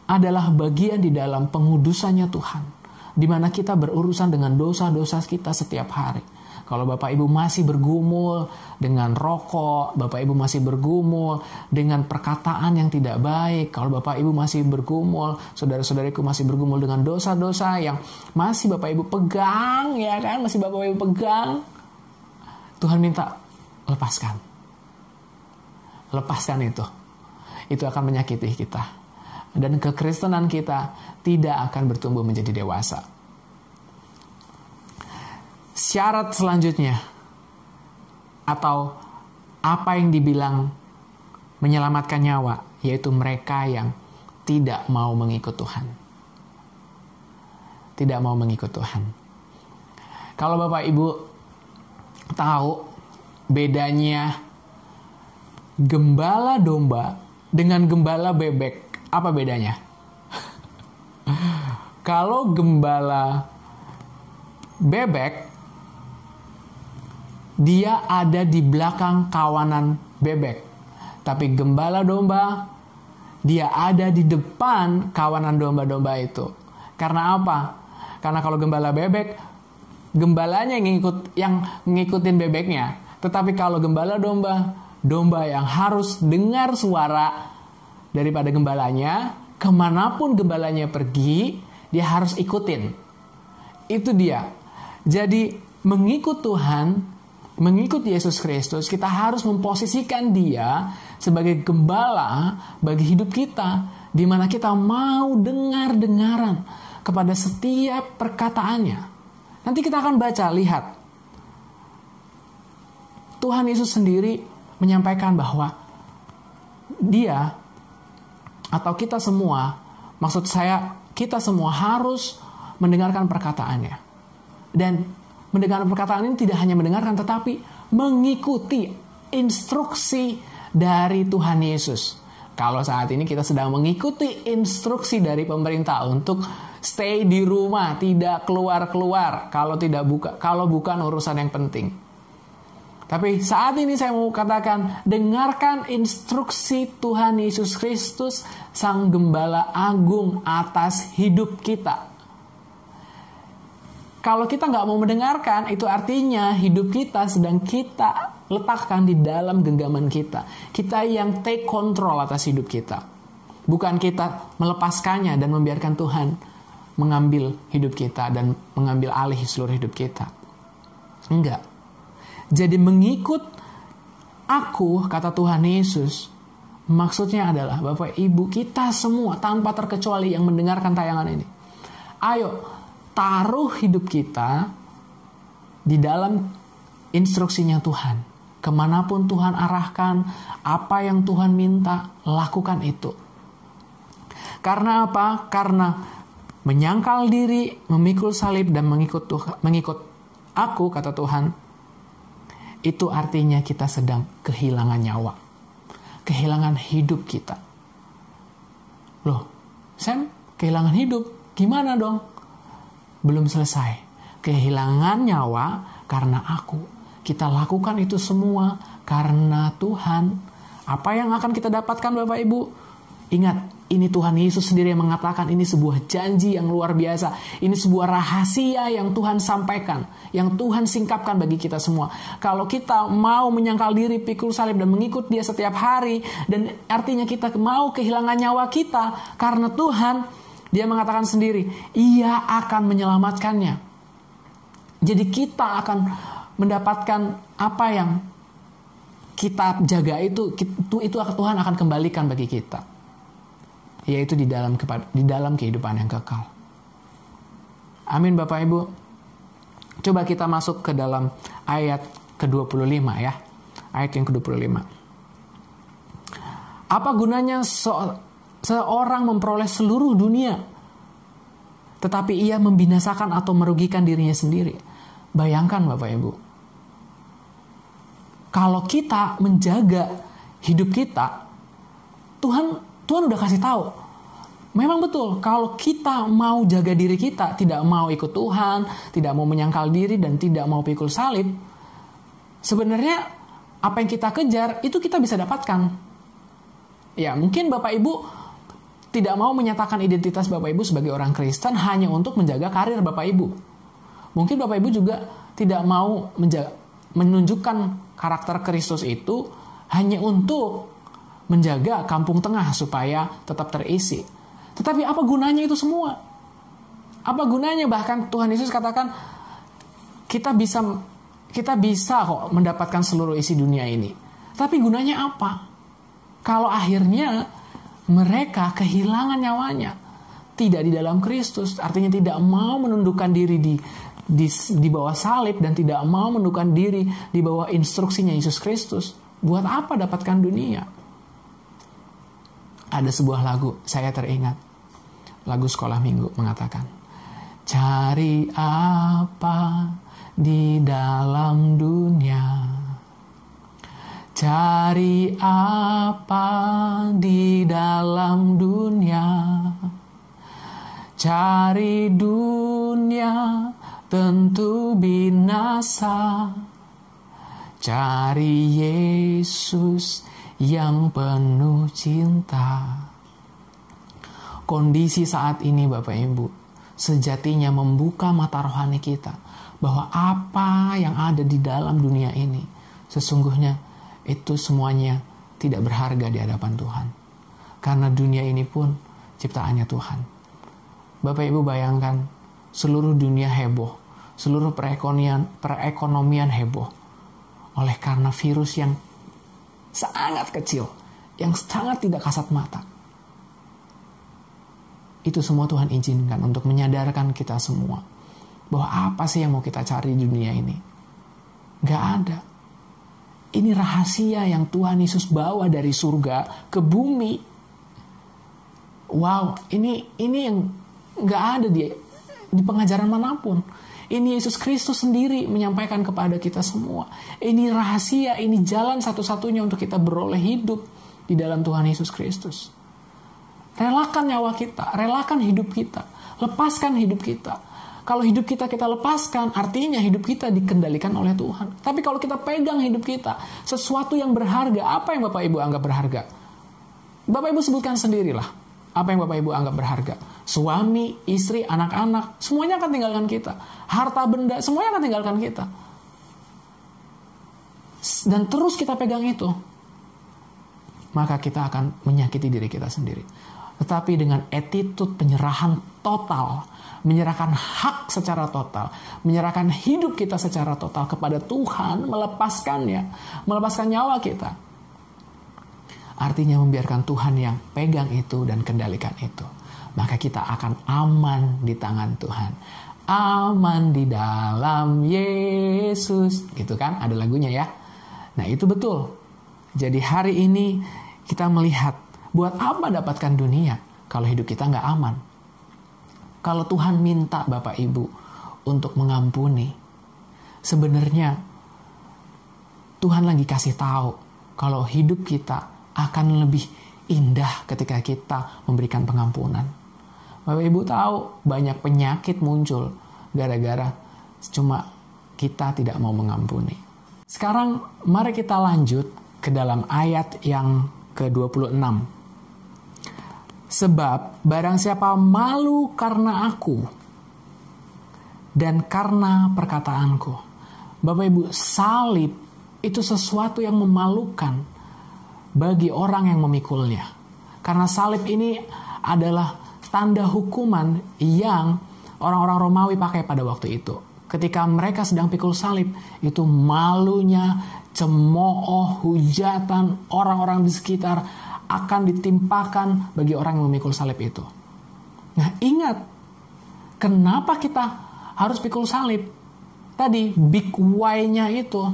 adalah bagian di dalam pengudusannya Tuhan, di mana kita berurusan dengan dosa-dosa kita setiap hari. Kalau Bapak Ibu masih bergumul dengan rokok, Bapak Ibu masih bergumul dengan perkataan yang tidak baik, kalau Bapak Ibu masih bergumul, saudara-saudariku masih bergumul dengan dosa-dosa yang masih Bapak Ibu pegang, ya kan, masih Bapak Ibu pegang, Tuhan minta lepaskan. Lepaskan itu. Itu akan menyakiti kita. Dan kekristenan kita tidak akan bertumbuh menjadi dewasa. Syarat selanjutnya, atau apa yang dibilang menyelamatkan nyawa, yaitu mereka yang tidak mau mengikut Tuhan. Tidak mau mengikut Tuhan. Kalau Bapak Ibu tahu bedanya gembala domba dengan gembala bebek, apa bedanya? Kalau gembala bebek, dia ada di belakang kawanan bebek. Tapi gembala domba, dia ada di depan kawanan domba-domba itu. Karena apa? Karena kalau gembala bebek, gembalanya yang ngikutin bebeknya. Tetapi kalau gembala domba, domba yang harus dengar suara daripada gembalanya, kemanapun gembalanya pergi, dia harus ikutin. Itu dia. Jadi mengikut Tuhan, mengikut Yesus Kristus, kita harus memposisikan dia sebagai gembala bagi hidup kita, di mana kita mau dengar-dengaran kepada setiap perkataannya. Nanti kita akan baca, lihat. Tuhan Yesus sendiri menyampaikan bahwa dia, atau kita semua, maksud saya kita semua harus mendengarkan perkataannya. Dan mendengar perkataan ini tidak hanya mendengarkan, tetapi mengikuti instruksi dari Tuhan Yesus. Kalau saat ini kita sedang mengikuti instruksi dari pemerintah untuk stay di rumah, tidak keluar-keluar kalau bukan urusan yang penting. Tapi saat ini saya mau katakan, dengarkan instruksi Tuhan Yesus Kristus, Sang Gembala Agung atas hidup kita. Kalau kita nggak mau mendengarkan, itu artinya hidup kita sedang kita letakkan di dalam genggaman kita. Kita yang take control atas hidup kita. Bukan kita melepaskannya dan membiarkan Tuhan mengambil hidup kita dan mengambil alih seluruh hidup kita. Enggak. Jadi mengikut aku, kata Tuhan Yesus, maksudnya adalah Bapak Ibu kita semua tanpa terkecuali yang mendengarkan tayangan ini. Ayo, taruh hidup kita di dalam instruksinya Tuhan. Kemanapun Tuhan arahkan, apa yang Tuhan minta, lakukan itu. Karena apa? Karena menyangkal diri, memikul salib, dan mengikut aku, kata Tuhan, itu artinya kita sedang kehilangan nyawa. Kehilangan hidup kita. Loh, Sam, kehilangan hidup? Gimana dong? Belum selesai. Kehilangan nyawa karena aku. Kita lakukan itu semua karena Tuhan. Apa yang akan kita dapatkan Bapak Ibu? Ingat, ini Tuhan Yesus sendiri yang mengatakan, ini sebuah janji yang luar biasa. Ini sebuah rahasia yang Tuhan sampaikan, yang Tuhan singkapkan bagi kita semua. Kalau kita mau menyangkal diri, pikul salib, dan mengikut dia setiap hari, dan artinya kita mau kehilangan nyawa kita karena Tuhan, dia mengatakan sendiri, ia akan menyelamatkannya. Jadi kita akan mendapatkan apa yang kita jaga itu Tuhan akan kembalikan bagi kita, yaitu di dalam kehidupan yang kekal. Amin Bapak Ibu. Coba kita masuk ke dalam ayat ke-25 ya. Ayat yang ke-25. Apa gunanya seorang memperoleh seluruh dunia, tetapi ia membinasakan atau merugikan dirinya sendiri? Bayangkan Bapak Ibu. Kalau kita menjaga hidup kita, Tuhan udah kasih tahu. Memang betul, kalau kita mau jaga diri kita, tidak mau ikut Tuhan, tidak mau menyangkal diri, dan tidak mau pikul salib, sebenarnya apa yang kita kejar, itu kita bisa dapatkan. Ya, mungkin Bapak Ibu tidak mau menyatakan identitas Bapak Ibu sebagai orang Kristen hanya untuk menjaga karir Bapak Ibu. Mungkin Bapak Ibu juga tidak mau menunjukkan karakter Kristus itu hanya untuk menjaga kampung tengah supaya tetap terisi. Tetapi apa gunanya itu semua? Apa gunanya? Bahkan Tuhan Yesus katakan kita bisa kok mendapatkan seluruh isi dunia ini. Tapi gunanya apa? Kalau akhirnya mereka kehilangan nyawanya, tidak di dalam Kristus, artinya tidak mau menundukkan diri di bawah salib dan tidak mau menundukkan diri di bawah instruksinya Yesus Kristus. Buat apa dapatkan dunia? Ada sebuah lagu, saya teringat. Lagu sekolah minggu mengatakan, cari apa di dalam dunia? Cari apa di dalam dunia? Cari dunia tentu binasa. Cari Yesus yang penuh cinta. Kondisi saat ini Bapak Ibu sejatinya membuka mata rohani kita bahwa apa yang ada di dalam dunia ini sesungguhnya itu semuanya tidak berharga di hadapan Tuhan. Karena dunia ini pun ciptaannya Tuhan. Bapak Ibu bayangkan, seluruh dunia heboh, seluruh perekonomian heboh oleh karena virus yang sangat kecil, yang sangat tidak kasat mata. Itu semua Tuhan izinkan untuk menyadarkan kita semua bahwa apa sih yang mau kita cari di dunia ini? Gak ada. Ini rahasia yang Tuhan Yesus bawa dari surga ke bumi. Wow, ini yang gak ada di pengajaran manapun. Ini Yesus Kristus sendiri menyampaikan kepada kita semua. Ini rahasia, ini jalan satu-satunya untuk kita beroleh hidup di dalam Tuhan Yesus Kristus. Relakan nyawa kita, relakan hidup kita, lepaskan hidup kita. Kalau hidup kita lepaskan, artinya hidup kita dikendalikan oleh Tuhan. Tapi kalau kita pegang hidup kita, sesuatu yang berharga, apa yang Bapak Ibu anggap berharga? Bapak Ibu sebutkan sendirilah, apa yang Bapak Ibu anggap berharga? Suami, istri, anak-anak, semuanya akan tinggalkan kita. Harta benda, semuanya akan tinggalkan kita. Dan terus kita pegang itu, maka kita akan menyakiti diri kita sendiri. Tetapi dengan attitude penyerahan total, menyerahkan hak secara total, menyerahkan hidup kita secara total kepada Tuhan, melepaskannya, melepaskan nyawa kita. Artinya membiarkan Tuhan yang pegang itu dan kendalikan itu. Maka kita akan aman di tangan Tuhan. Aman di dalam Yesus. Gitu kan, ada lagunya ya. Nah itu betul. Jadi hari ini kita melihat, buat apa dapatkan dunia kalau hidup kita nggak aman? Kalau Tuhan minta Bapak Ibu untuk mengampuni, sebenarnya Tuhan lagi kasih tahu kalau hidup kita akan lebih indah ketika kita memberikan pengampunan. Bapak Ibu tahu banyak penyakit muncul gara-gara cuma kita tidak mau mengampuni. Sekarang mari kita lanjut ke dalam ayat yang ke-26. Sebab barang siapa malu karena aku dan karena perkataanku. Bapak Ibu, salib itu sesuatu yang memalukan bagi orang yang memikulnya. Karena salib ini adalah tanda hukuman yang orang-orang Romawi pakai pada waktu itu. ketika mereka sedang pikul salib, itu malunya, cemooh, hujatan orang-orang di sekitar akan ditimpakan bagi orang yang memikul salib itu. Nah, ingat, kenapa kita harus pikul salib? Tadi big why-nya itu,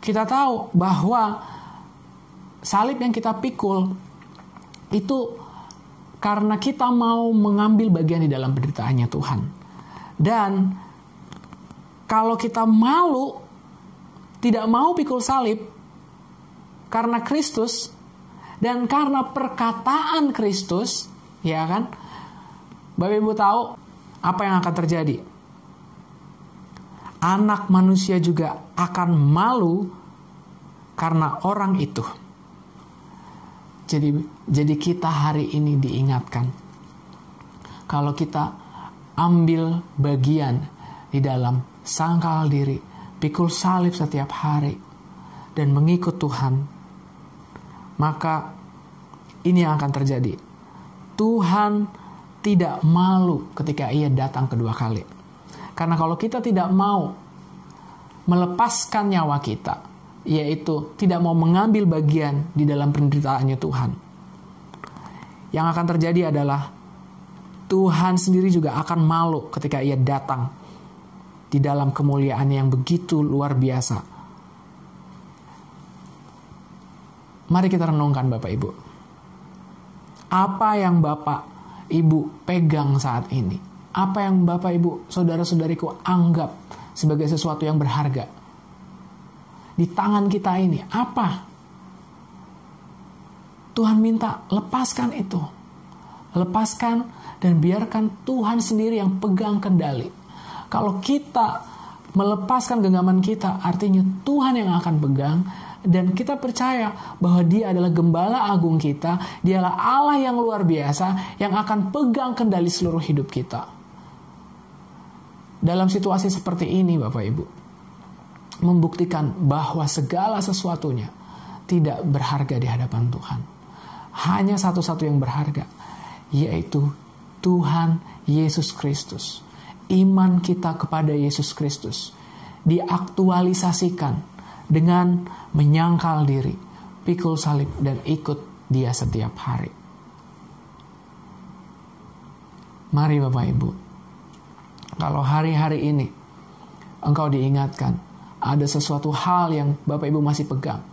kita tahu bahwa salib yang kita pikul itu karena kita mau mengambil bagian di dalam penderitaannya Tuhan. Dan kalau kita malu, tidak mau pikul salib karena Kristus dan karena perkataan Kristus, ya kan? Bapak Ibu tahu apa yang akan terjadi? Anak manusia juga akan malu karena orang itu. Jadi kita hari ini diingatkan, kalau kita ambil bagian di dalam sangkal diri, pikul salib setiap hari, dan mengikut Tuhan, maka ini yang akan terjadi. Tuhan tidak malu ketika Ia datang kedua kali. Karena kalau kita tidak mau melepaskan nyawa kita, yaitu tidak mau mengambil bagian di dalam penderitaannya Tuhan, yang akan terjadi adalah Tuhan sendiri juga akan malu ketika Ia datang di dalam kemuliaan yang begitu luar biasa. Mari kita renungkan Bapak Ibu. Apa yang Bapak Ibu pegang saat ini? Apa yang Bapak Ibu, saudara-saudariku anggap sebagai sesuatu yang berharga? Di tangan kita ini, apa? Tuhan minta, lepaskan itu. Lepaskan dan biarkan Tuhan sendiri yang pegang kendali. Kalau kita melepaskan genggaman kita, artinya Tuhan yang akan pegang, dan kita percaya bahwa Dia adalah Gembala Agung kita, Dialah Allah yang luar biasa yang akan pegang kendali seluruh hidup kita. Dalam situasi seperti ini, Bapak Ibu, membuktikan bahwa segala sesuatunya tidak berharga di hadapan Tuhan. Hanya satu-satu yang berharga, yaitu Tuhan Yesus Kristus. Iman kita kepada Yesus Kristus diaktualisasikan dengan menyangkal diri, pikul salib, dan ikut Dia setiap hari. Mari Bapak Ibu, kalau hari-hari ini engkau diingatkan ada sesuatu hal yang Bapak Ibu masih pegang,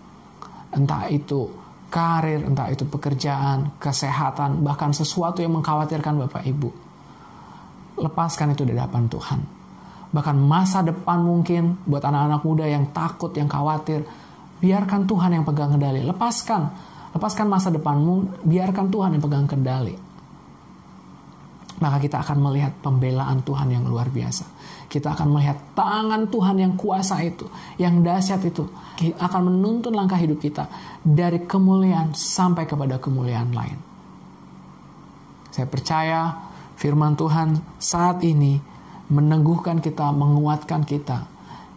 entah itu karir, entah itu pekerjaan, kesehatan, bahkan sesuatu yang mengkhawatirkan Bapak Ibu, lepaskan itu di hadapan Tuhan. Bahkan masa depan mungkin buat anak-anak muda yang takut, yang khawatir, biarkan Tuhan yang pegang kendali. Lepaskan masa depanmu, biarkan Tuhan yang pegang kendali. Maka kita akan melihat pembelaan Tuhan yang luar biasa. Kita akan melihat tangan Tuhan yang kuasa itu, yang dahsyat itu, akan menuntun langkah hidup kita dari kemuliaan sampai kepada kemuliaan lain. Saya percaya firman Tuhan saat ini meneguhkan kita, menguatkan kita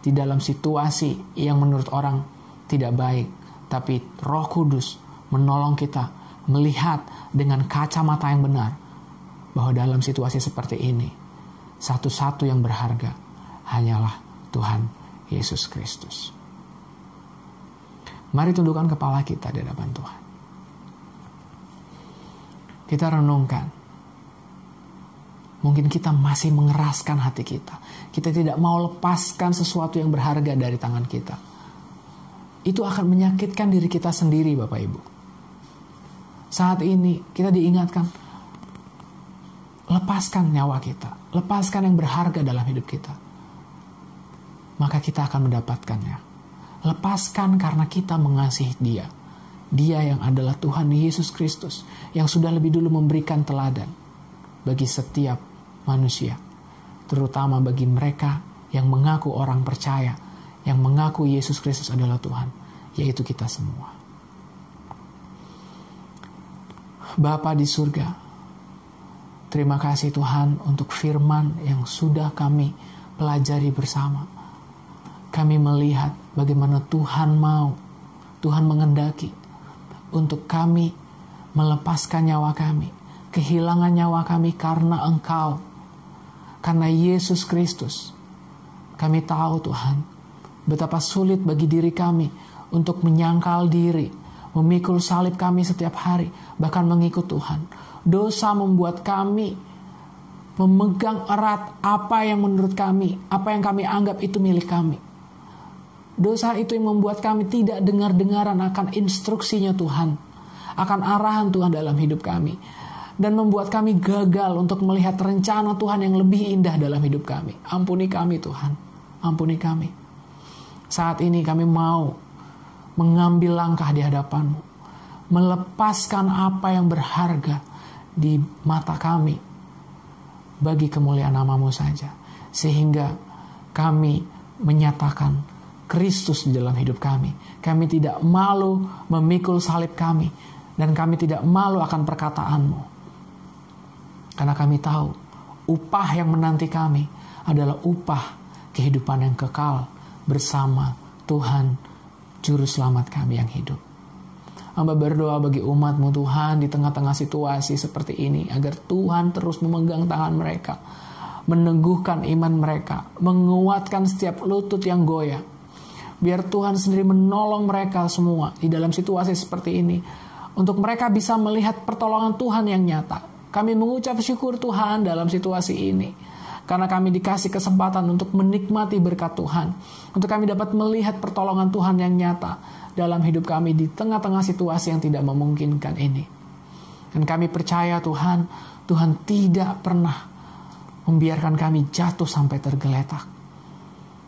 di dalam situasi yang menurut orang tidak baik. Tapi Roh Kudus menolong kita melihat dengan kacamata yang benar bahwa dalam situasi seperti ini, satu-satu yang berharga hanyalah Tuhan Yesus Kristus. Mari tundukkan kepala kita di hadapan Tuhan. Kita renungkan. Mungkin kita masih mengeraskan hati kita. Kita tidak mau lepaskan sesuatu yang berharga dari tangan kita. Itu akan menyakitkan diri kita sendiri, Bapak Ibu. Saat ini kita diingatkan, lepaskan nyawa kita. Lepaskan yang berharga dalam hidup kita. Maka kita akan mendapatkannya. Lepaskan karena kita mengasihi Dia. Dia yang adalah Tuhan Yesus Kristus, yang sudah lebih dulu memberikan teladan bagi setiap manusia, terutama bagi mereka yang mengaku orang percaya, yang mengaku Yesus Kristus adalah Tuhan, yaitu kita semua. Bapa di surga, terima kasih Tuhan untuk firman yang sudah kami pelajari bersama. Kami melihat bagaimana Tuhan mau, Tuhan mengendaki untuk kami melepaskan nyawa kami, kehilangan nyawa kami karena Engkau. karena Yesus Kristus. Kami tahu Tuhan, betapa sulit bagi diri kami untuk menyangkal diri, memikul salib kami setiap hari, bahkan mengikut Tuhan. Dosa membuat kami memegang erat apa yang menurut kami, apa yang kami anggap itu milik kami. Dosa itu yang membuat kami tidak dengar-dengaran akan instruksinya Tuhan, akan arahan Tuhan dalam hidup kami, dan membuat kami gagal untuk melihat rencana Tuhan yang lebih indah dalam hidup kami. Ampuni kami Tuhan, ampuni kami. Saat ini kami mau mengambil langkah di hadapan-Mu, melepaskan apa yang berharga di mata kami bagi kemuliaan nama-Mu saja, sehingga kami menyatakan Kristus di dalam hidup kami. Kami tidak malu memikul salib kami, dan kami tidak malu akan perkataan-Mu, karena kami tahu upah yang menanti kami adalah upah kehidupan yang kekal bersama Tuhan Juru Selamat kami yang hidup. Hamba berdoa bagi umat-Mu Tuhan di tengah-tengah situasi seperti ini, agar Tuhan terus memegang tangan mereka, meneguhkan iman mereka, menguatkan setiap lutut yang goyah. Biar Tuhan sendiri menolong mereka semua di dalam situasi seperti ini, untuk mereka bisa melihat pertolongan Tuhan yang nyata. Kami mengucap syukur Tuhan dalam situasi ini, karena kami dikasih kesempatan untuk menikmati berkat Tuhan, untuk kami dapat melihat pertolongan Tuhan yang nyata dalam hidup kami di tengah-tengah situasi yang tidak memungkinkan ini. Dan kami percaya Tuhan, Tuhan tidak pernah membiarkan kami jatuh sampai tergeletak.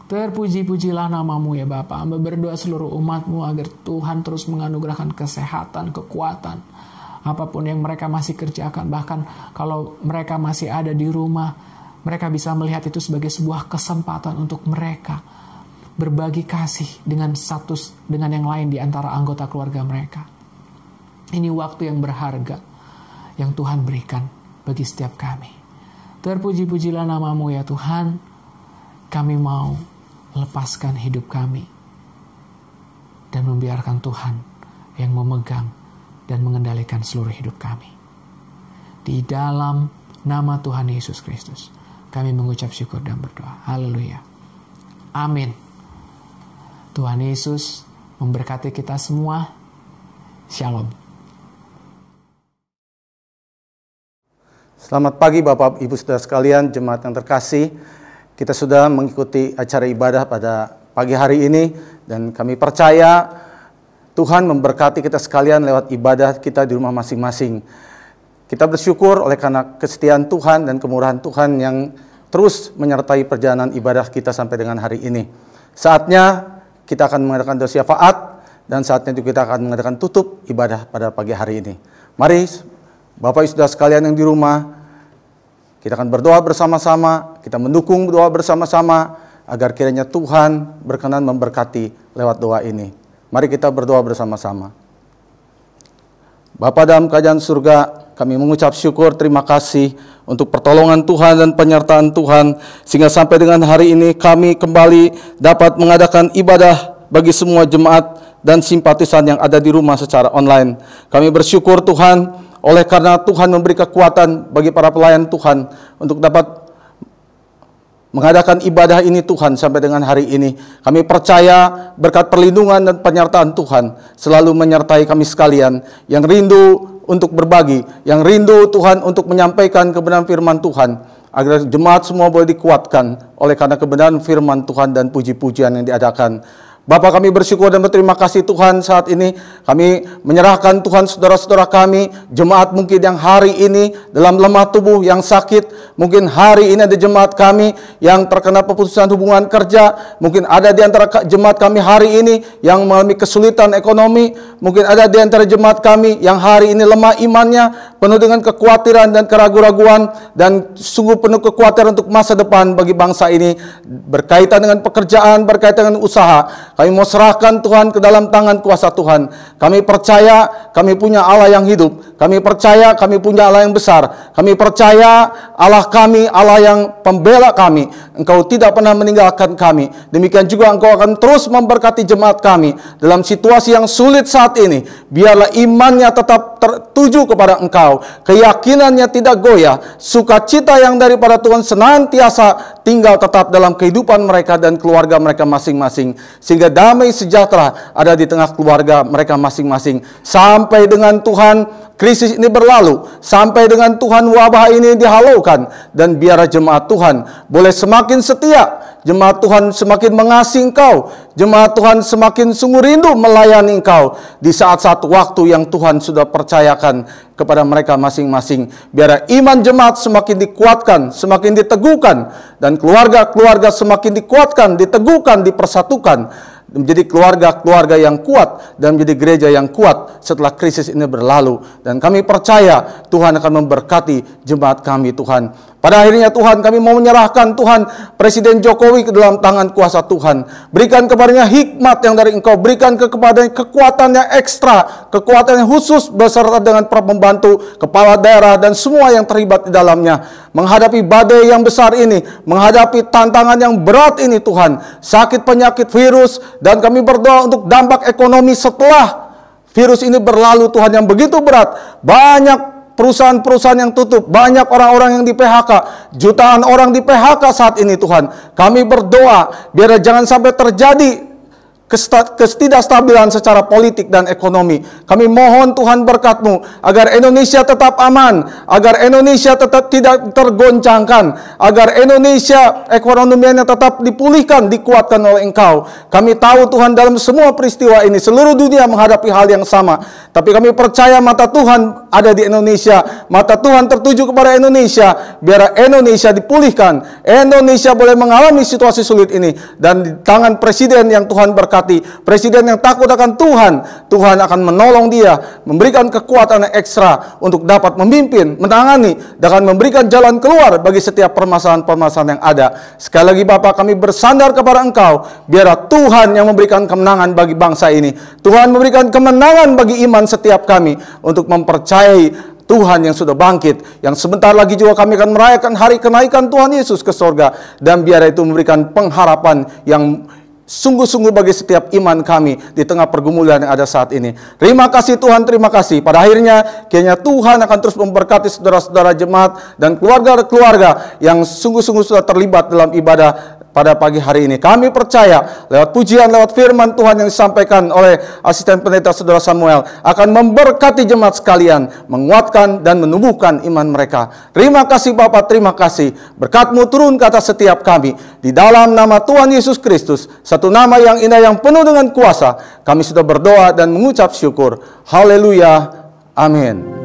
Terpuji-pujilah nama-Mu ya Bapa. Hamba berdoa seluruh umat-Mu agar Tuhan terus menganugerahkan kesehatan, kekuatan, apapun yang mereka masih kerjakan. Bahkan kalau mereka masih ada di rumah, mereka bisa melihat itu sebagai sebuah kesempatan untuk mereka berbagi kasih dengan yang lain di antara anggota keluarga mereka. Ini waktu yang berharga yang Tuhan berikan bagi setiap kami. Terpuji-pujilah nama-Mu ya Tuhan. Kami mau lepaskan hidup kami dan membiarkan Tuhan yang memegang dan mengendalikan seluruh hidup kami. Di dalam nama Tuhan Yesus Kristus, kami mengucap syukur dan berdoa. Haleluya. Amin. Tuhan Yesus memberkati kita semua. Shalom. Selamat pagi Bapak Ibu Saudara sekalian, jemaat yang terkasih. Kita sudah mengikuti acara ibadah pada pagi hari ini, dan kami percaya Tuhan memberkati kita sekalian lewat ibadah kita di rumah masing-masing. Kita bersyukur oleh karena kesetiaan Tuhan dan kemurahan Tuhan yang terus menyertai perjalanan ibadah kita sampai dengan hari ini. Saatnya kita akan mengadakan doa syafaat, dan saatnya juga kita akan mengadakan tutup ibadah pada pagi hari ini. Mari Bapak Ibu Saudara sekalian yang di rumah, kita akan berdoa bersama-sama, kita mendukung doa bersama-sama, agar kiranya Tuhan berkenan memberkati lewat doa ini. Mari kita berdoa bersama-sama. Bapa dalam kerajaan surga, kami mengucap syukur, terima kasih untuk pertolongan Tuhan dan penyertaan Tuhan, sehingga sampai dengan hari ini kami kembali dapat mengadakan ibadah bagi semua jemaat dan simpatisan yang ada di rumah secara online. Kami bersyukur Tuhan, oleh karena Tuhan memberi kekuatan bagi para pelayan Tuhan untuk dapat mengadakan ibadah ini Tuhan sampai dengan hari ini. Kami percaya berkat perlindungan dan penyertaan Tuhan selalu menyertai kami sekalian yang rindu untuk berbagi, yang rindu Tuhan untuk menyampaikan kebenaran firman Tuhan, agar jemaat semua boleh dikuatkan oleh karena kebenaran firman Tuhan dan puji-pujian yang diadakan. Bapa, kami bersyukur dan berterima kasih Tuhan, saat ini kami menyerahkan Tuhan saudara-saudara kami, jemaat mungkin yang hari ini dalam lemah tubuh yang sakit, mungkin hari ini ada jemaat kami yang terkena pemutusan hubungan kerja, mungkin ada di antara jemaat kami hari ini yang mengalami kesulitan ekonomi, mungkin ada di antara jemaat kami yang hari ini lemah imannya, penuh dengan kekhawatiran dan keraguan-raguan, dan sungguh penuh kekhawatiran untuk masa depan bagi bangsa ini, berkaitan dengan pekerjaan, berkaitan dengan usaha. Kami mau serahkan Tuhan ke dalam tangan kuasa Tuhan. Kami percaya kami punya Allah yang hidup. Kami percaya kami punya Allah yang besar. Kami percaya Allah kami, Allah yang pembela kami. Engkau tidak pernah meninggalkan kami. Demikian juga Engkau akan terus memberkati jemaat kami dalam situasi yang sulit saat ini. Biarlah imannya tetap tertuju kepada Engkau, keyakinannya tidak goyah, sukacita yang daripada Tuhan senantiasa tinggal tetap dalam kehidupan mereka dan keluarga mereka masing-masing, sehingga damai sejahtera ada di tengah keluarga mereka masing-masing. Sampai dengan Tuhan krisis ini berlalu, sampai dengan Tuhan wabah ini dihalaukan, dan biarlah jemaat Tuhan boleh semakin setia, jemaat Tuhan semakin mengasihi Engkau, jemaat Tuhan semakin sungguh rindu melayani Engkau di saat-saat waktu yang Tuhan sudah percayakan kepada mereka masing-masing. Biar iman jemaat semakin dikuatkan, semakin diteguhkan, dan keluarga-keluarga semakin dikuatkan, diteguhkan, dipersatukan, menjadi keluarga-keluarga yang kuat dan menjadi gereja yang kuat setelah krisis ini berlalu. Dan kami percaya Tuhan akan memberkati jemaat kami, Tuhan. Pada akhirnya Tuhan, kami mau menyerahkan Tuhan Presiden Jokowi ke dalam tangan kuasa Tuhan. Berikan kepadanya hikmat yang dari Engkau, berikan kepadanya kekuatan yang ekstra, kekuatan yang khusus beserta dengan para pembantu, kepala daerah dan semua yang terlibat di dalamnya. Menghadapi badai yang besar ini, menghadapi tantangan yang berat ini Tuhan, sakit penyakit virus, dan kami berdoa untuk dampak ekonomi setelah virus ini berlalu Tuhan yang begitu berat. Banyak perusahaan-perusahaan yang tutup, banyak orang-orang yang di PHK, jutaan orang di PHK saat ini Tuhan. Kami berdoa biar jangan sampai terjadi ketidakstabilan secara politik dan ekonomi. Kami mohon Tuhan berkat-Mu agar Indonesia tetap aman, agar Indonesia tetap tidak tergoncangkan, agar Indonesia ekonominya tetap dipulihkan, dikuatkan oleh Engkau. Kami tahu Tuhan dalam semua peristiwa ini seluruh dunia menghadapi hal yang sama, tapi kami percaya mata Tuhan ada di Indonesia, mata Tuhan tertuju kepada Indonesia, biar Indonesia dipulihkan, Indonesia boleh mengalami situasi sulit ini, dan di tangan Presiden yang Tuhan berkati, Presiden yang takut akan Tuhan, Tuhan akan menolong dia, memberikan kekuatan yang ekstra untuk dapat memimpin, menangani, dan memberikan jalan keluar bagi setiap permasalahan-permasalahan yang ada. Sekali lagi Bapa, kami bersandar kepada Engkau, biar Tuhan yang memberikan kemenangan bagi bangsa ini. Tuhan memberikan kemenangan bagi iman setiap kami untuk mempercayai Tuhan yang sudah bangkit, yang sebentar lagi juga kami akan merayakan hari kenaikan Tuhan Yesus ke sorga, dan biar itu memberikan pengharapan yang sungguh-sungguh bagi setiap iman kami di tengah pergumulan yang ada saat ini. Terima kasih Tuhan, terima kasih. Pada akhirnya kiranya Tuhan akan terus memberkati saudara-saudara jemaat dan keluarga-keluarga yang sungguh-sungguh sudah terlibat dalam ibadah pada pagi hari ini. Kami percaya lewat pujian, lewat firman Tuhan yang disampaikan oleh asisten pendeta saudara Samuel akan memberkati jemaat sekalian, menguatkan dan menumbuhkan iman mereka. Terima kasih Bapa, terima kasih. Berkat-Mu turun ke atas setiap kami. Di dalam nama Tuhan Yesus Kristus, satu nama yang indah yang penuh dengan kuasa, kami sudah berdoa dan mengucap syukur. Haleluya. Amin.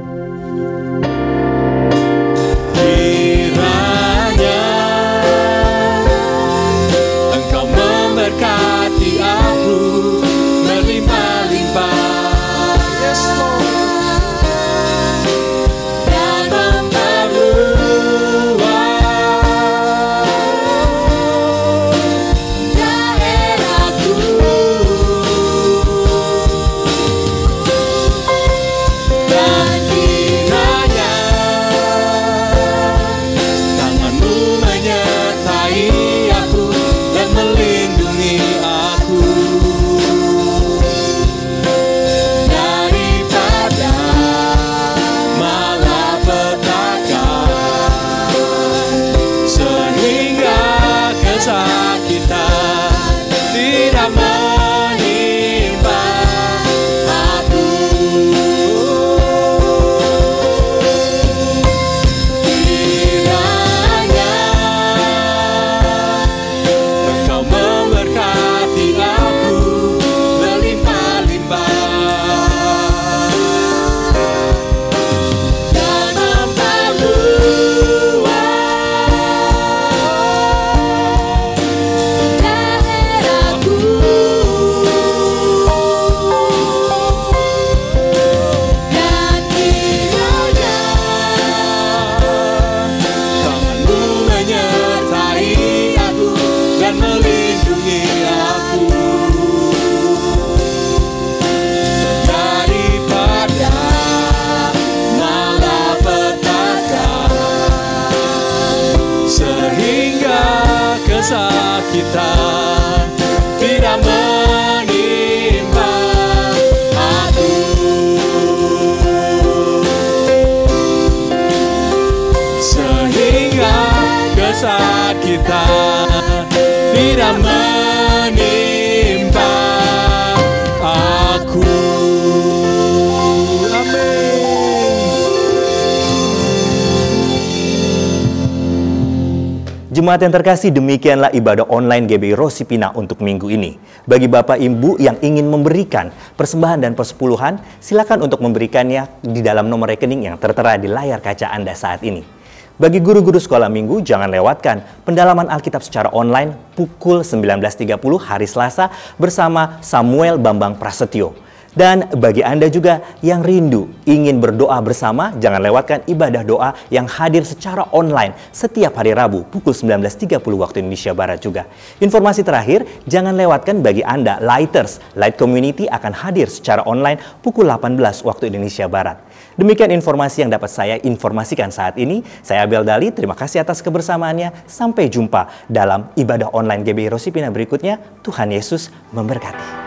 kita tidak menimpa aku. Sehingga kesakitan tidak menimpa aku. Jemaat yang terkasih, demikianlah ibadah online GBI Rosipina untuk minggu ini. Bagi Bapak Ibu yang ingin memberikan persembahan dan persepuluhan, silakan untuk memberikannya di dalam nomor rekening yang tertera di layar kaca Anda saat ini. Bagi guru-guru sekolah minggu, jangan lewatkan pendalaman Alkitab secara online pukul 19.30 hari Selasa bersama Samuel Bambang Prasetyo. Dan bagi Anda juga yang rindu ingin berdoa bersama, jangan lewatkan ibadah doa yang hadir secara online setiap hari Rabu pukul 19.30 waktu Indonesia Barat juga. Informasi terakhir, jangan lewatkan bagi Anda Lighters, Light Community akan hadir secara online pukul 18 waktu Indonesia Barat. Demikian informasi yang dapat saya informasikan saat ini. Saya Abel Dali, terima kasih atas kebersamaannya. Sampai jumpa dalam ibadah online GBI Rosipina berikutnya. Tuhan Yesus memberkati.